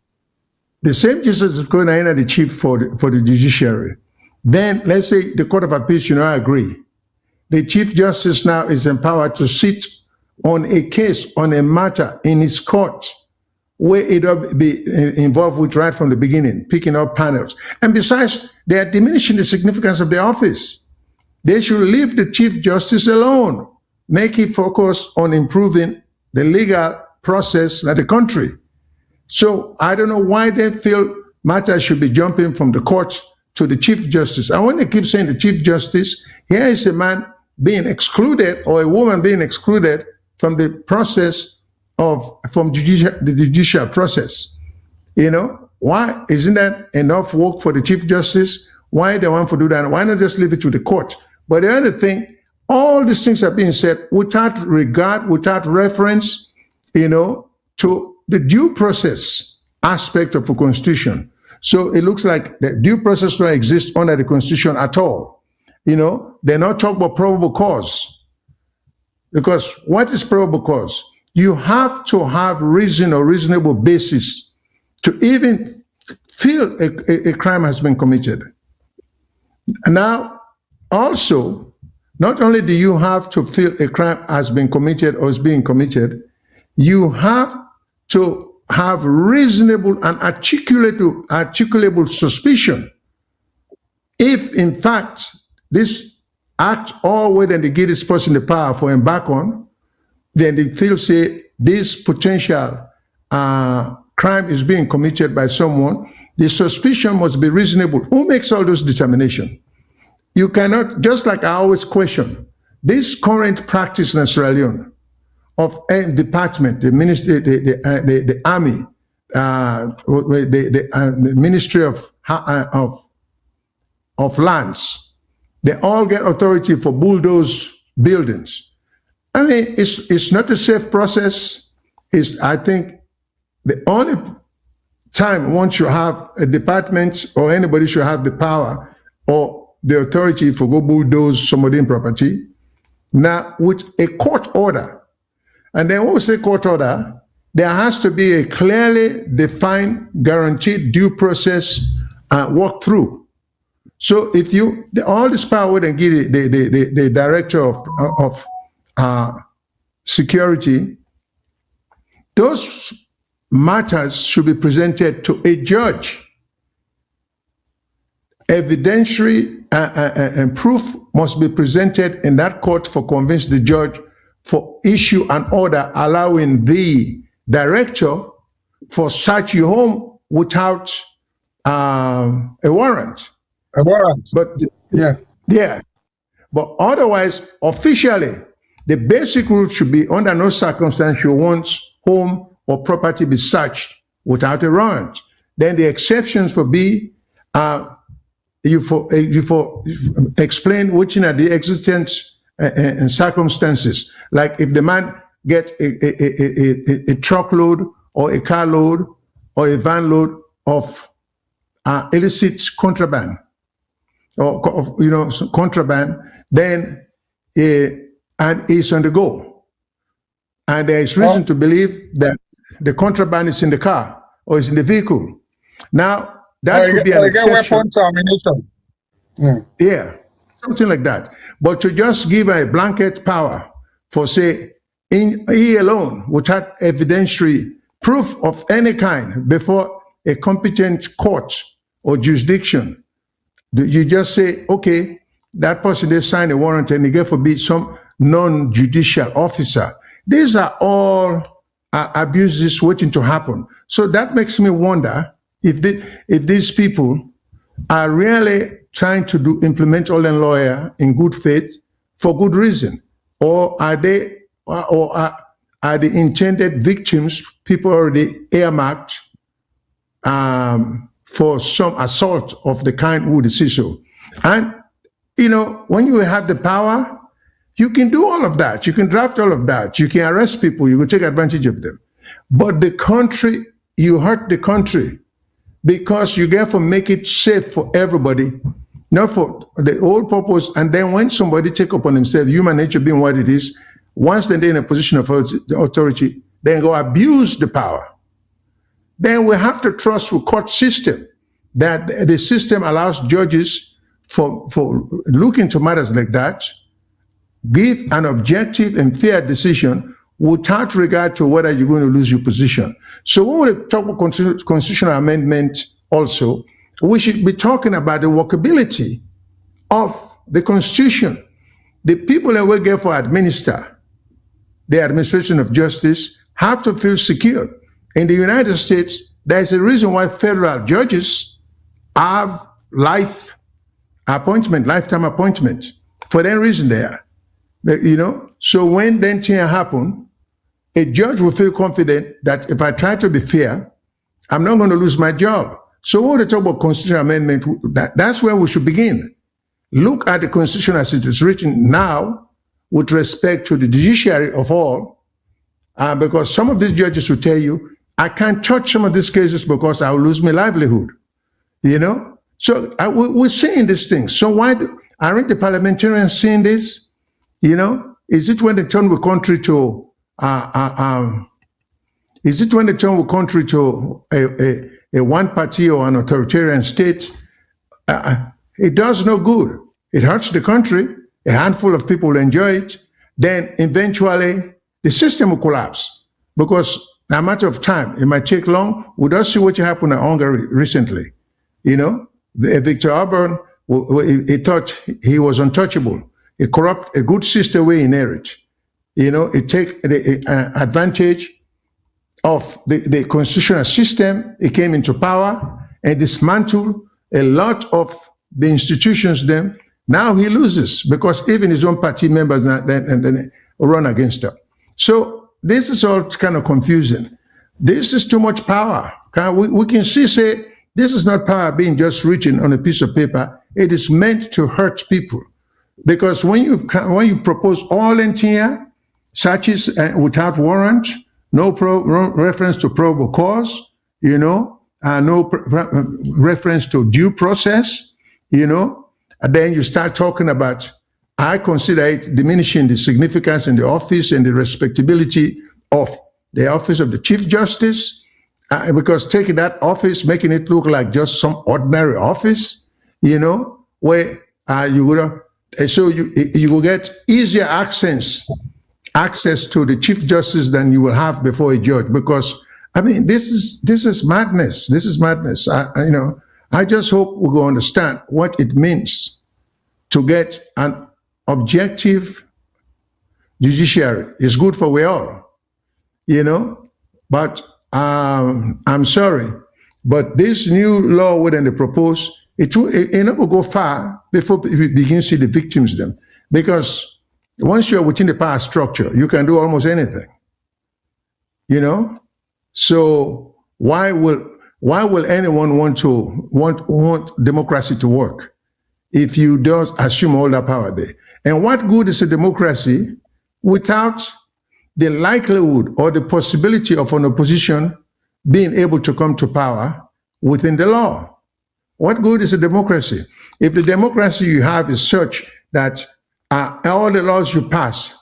Speaker 2: The same justice is going in at the chief for the judiciary. Then let's say the Court of Appeals, I agree. The Chief Justice now is empowered to sit on a case, on a matter in his court where it will be involved with right from the beginning, picking up panels. And besides, they are diminishing the significance of the office. They should leave the Chief Justice alone, make it focus on improving the legal process of the country. So I don't know why they feel matters should be jumping from the court to the Chief Justice. And when they keep saying the Chief Justice, here is a man being excluded or a woman being excluded from the process from the judicial process. Why isn't that enough work for the Chief Justice? Why they want to do that? Why not just leave it to the court? But the other thing, all these things are being said without regard, without reference, to the due process aspect of a constitution. So it looks like the due process don't exist under the constitution at all. They're not talking about probable cause. Because what is probable cause? You have to have reason or reasonable basis to even feel a crime has been committed. Now, also, not only do you have to feel a crime has been committed or is being committed, you have to have reasonable and articulable suspicion. If, in fact, this act or whether they give this person the power for embark on, then they feel, say, this potential crime is being committed by someone, the suspicion must be reasonable. Who makes all those determinations? you cannot, just like I always question, this current practice in Sierra Leone of a department, the ministry, the army, the Ministry of Lands, they all get authority for bulldoze buildings. I mean, it's not a safe process. I think the only time one should have a department or anybody should have the power or the authority for go bulldoze somebody's property. Now, with a court order, and then when we say court order, there has to be a clearly defined, guaranteed due process walk through. So if all this power would give the director of security, those matters should be presented to a judge. Evidentiary and proof must be presented in that court for convince the judge for issue an order allowing the director for search your home without a warrant.
Speaker 3: A warrant.
Speaker 2: But
Speaker 3: yeah.
Speaker 2: But otherwise, officially, the basic rule should be under no circumstance you want home or property be searched without a warrant. Then the exceptions for B you explain which are the existent circumstances. Like if the man get a truckload or a carload or a van load of illicit contraband or contraband, then and is on the go, and there is reason to believe that the contraband is in the car or is in the vehicle. Now that could be an exception.
Speaker 3: Weapons or ammunition.
Speaker 2: Yeah, something like that. But to just give a blanket power for, say, he alone, without evidentiary proof of any kind before a competent court or jurisdiction, you just say, okay, that person, they sign a warrant and they get forbid some non-judicial officer. These are all abuses waiting to happen. So that makes me wonder if these people are really trying to implement all the lawyer in good faith for good reason, or are they, or are the intended victims people already earmarked for some assault of the kind who would see so? And when you have the power, you can do all of that. You can draft all of that. You can arrest people. You can take advantage of them. But the country, you hurt the country because you therefore make it safe for everybody, not for the whole purpose. And then when somebody take upon himself, human nature being what it is, once they're in a position of authority, then go abuse the power. Then we have to trust the court system, that the system allows judges for looking to matters like that, give an objective and fair decision without regard to whether you're going to lose your position. So when we talk about constitutional amendment also, we should be talking about the workability of the Constitution. The people that we get for administer the administration of justice have to feel secure. In the United States, there's a reason why federal judges have lifetime appointment. For that reason there. So when then thing happen, a judge will feel confident that if I try to be fair, I'm not going to lose my job. So when we talk about constitutional amendment, that's where we should begin. Look at the Constitution as it is written now with respect to the judiciary of all, because some of these judges will tell you, I can't touch some of these cases because I will lose my livelihood. So we're seeing these things. So why aren't the parliamentarians seeing this? Is it when they turn the country to a one party or an authoritarian state? It does no good. It hurts the country. A handful of people will enjoy it. Then eventually the system will collapse because in a matter of time, it might take long. We don't see what happened in Hungary recently. Viktor Orban, he thought he was untouchable. A corrupt, a good system we inherit. It take the advantage of the constitutional system. It came into power and dismantled a lot of the institutions then Now he loses because even his own party members then run against him. So this is all kind of confusing. This is too much power. We can say this is not power being just written on a piece of paper. It is meant to hurt people. Because when you propose all entire searches without warrant, no reference to probable cause, no reference to due process, and then you start talking about, I consider it diminishing the significance and the office and the respectability of the office of the Chief Justice, because taking that office, making it look like just some ordinary office, where you would so you will get easier access to the Chief Justice than you will have before a judge. Because this is madness. This is madness. I just hope we will understand what it means to get an objective judiciary. It's good for we all, But I'm sorry, but this new law within the proposed, it will go far before we begin to see the victims then. Because once you're within the power structure, you can do almost anything. So why will anyone want democracy to work if you don't assume all that power there? And what good is a democracy without the likelihood or the possibility of an opposition being able to come to power within the law? What good is a democracy? If the democracy you have is such that all the laws you pass,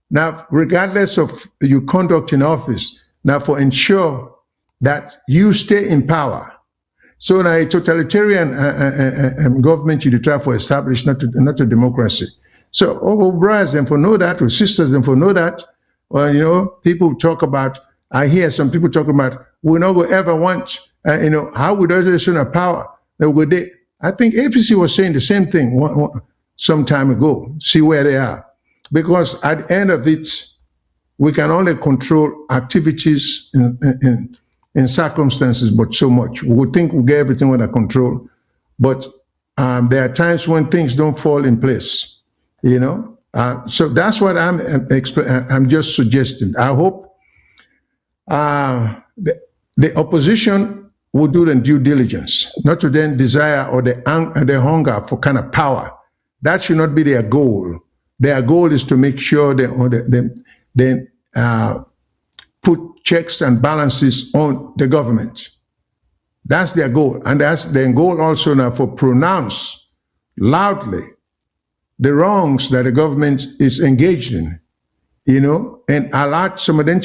Speaker 2: now regardless of your conduct in office, now for ensure that you stay in power. So now a totalitarian government you try to establish, not a democracy. So our brothers and for know that, or sisters and for know that, people talk about, I hear some people talk about, we not going to ever want, how would us have power? I think APC was saying the same thing some time ago. See where they are. Because at the end of it, we can only control activities in circumstances, but so much. We would think we get everything under control, but there are times when things don't fall in place, So that's what I'm just suggesting. I hope the opposition will do the due diligence, not to then desire or the hunger for kind of power. That should not be their goal. Their goal is to make sure they put checks and balances on the government. That's their goal. And that's their goal also now for pronounce loudly the wrongs that the government is engaged in, and a lot, some of them,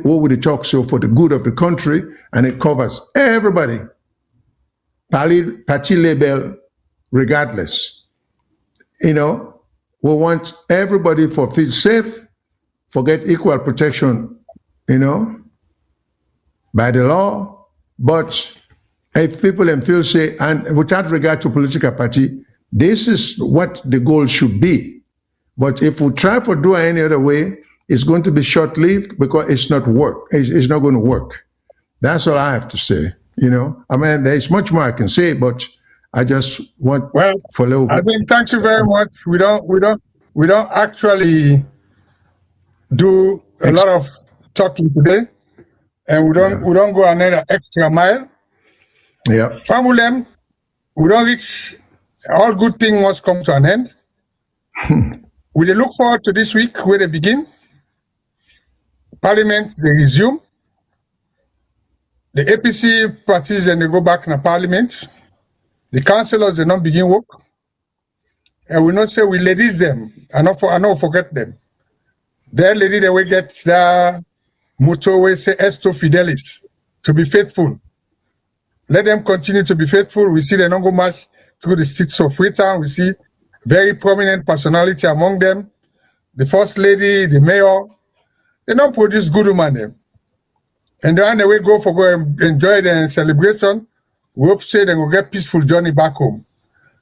Speaker 2: what would it talk so for the good of the country, and it covers everybody, party label, regardless. We want everybody to feel safe, get equal protection, by the law. But if people feel safe, and without regard to political party, this is what the goal should be. But if we try to do it any other way, it's going to be short-lived because it's not going to work. That's all I have to say. There's much more I can say, but I just want for a little bit.
Speaker 3: I think thank you very much. We don't actually do a lot of talking today, and we don't go another extra mile.
Speaker 2: Yeah.
Speaker 3: Famulem, we don't reach. All good things must come to an end. We look forward to this week where they begin. Parliament, they resume. The APC parties, and they go back in the parliament. The councillors, they don't begin work. And we not say we ladies them. I not forget them. Their lady, they will get their motto, we say, esto fidelis, to be faithful. Let them continue to be faithful. We see they don't go much through the streets of Freetown. We see very prominent personality among them. The First Lady, the Mayor, they don't produce good women them. And then they will go and enjoy the celebration. We hope say they will get peaceful journey back home.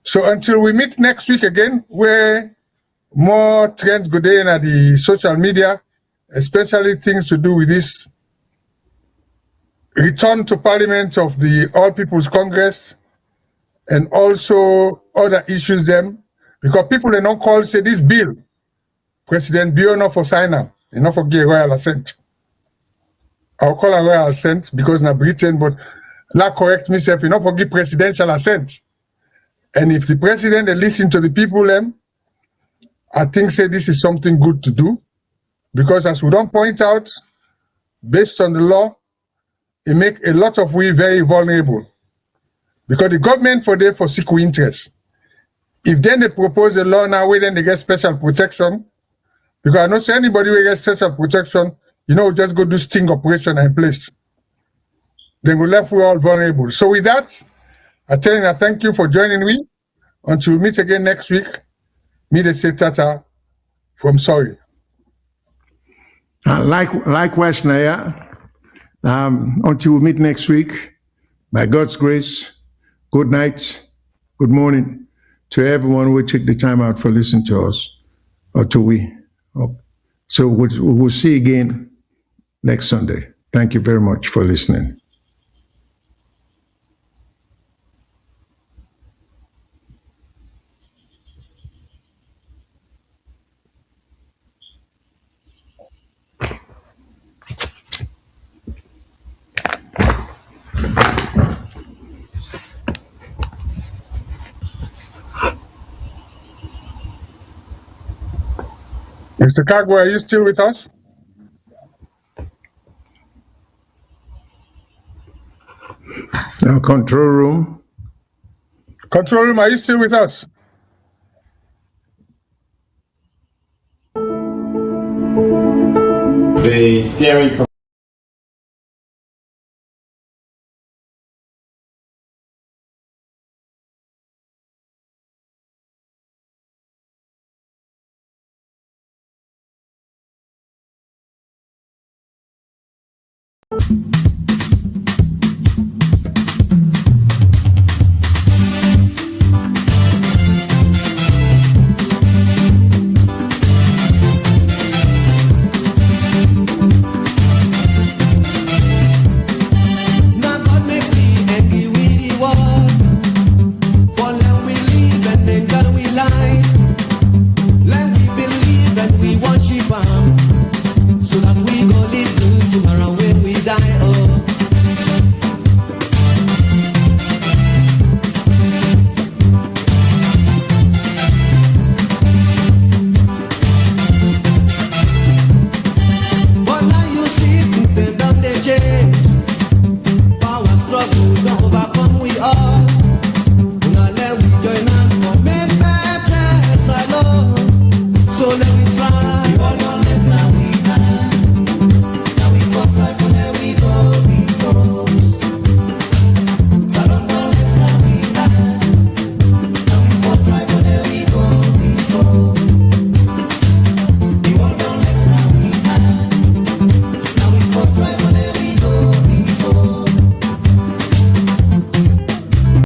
Speaker 3: So until we meet next week again, where more trends go there in the social media, especially things to do with this return to Parliament of the All People's Congress, and also other issues them. Because people they don't call say this bill, President Bio not for sign am, he not for give royal assent. I'll call a royal assent because na Britain, but not correct myself, he not for give presidential assent. And if the president they listen to the people, I think say this is something good to do. Because as we don't point out, based on the law, it make a lot of we very vulnerable. Because the government for there for seek interest. If then they propose a law now, then they get special protection. Because I don't say anybody will get special protection, just go do sting operation in place. Then we left we all vulnerable. So with that, I tell you, I thank you for joining me. Until we meet again next week, me they say tata from sorry.
Speaker 2: Likewise, Naya. Until we meet next week, by God's grace, good night, good morning to everyone who took the time out for listening to us, or to we. So we'll see you again next Sunday. Thank you very much for listening.
Speaker 3: Mr. Kagwe, are you still with us?
Speaker 2: Control room.
Speaker 3: Control room, are you still with us?
Speaker 6: The steering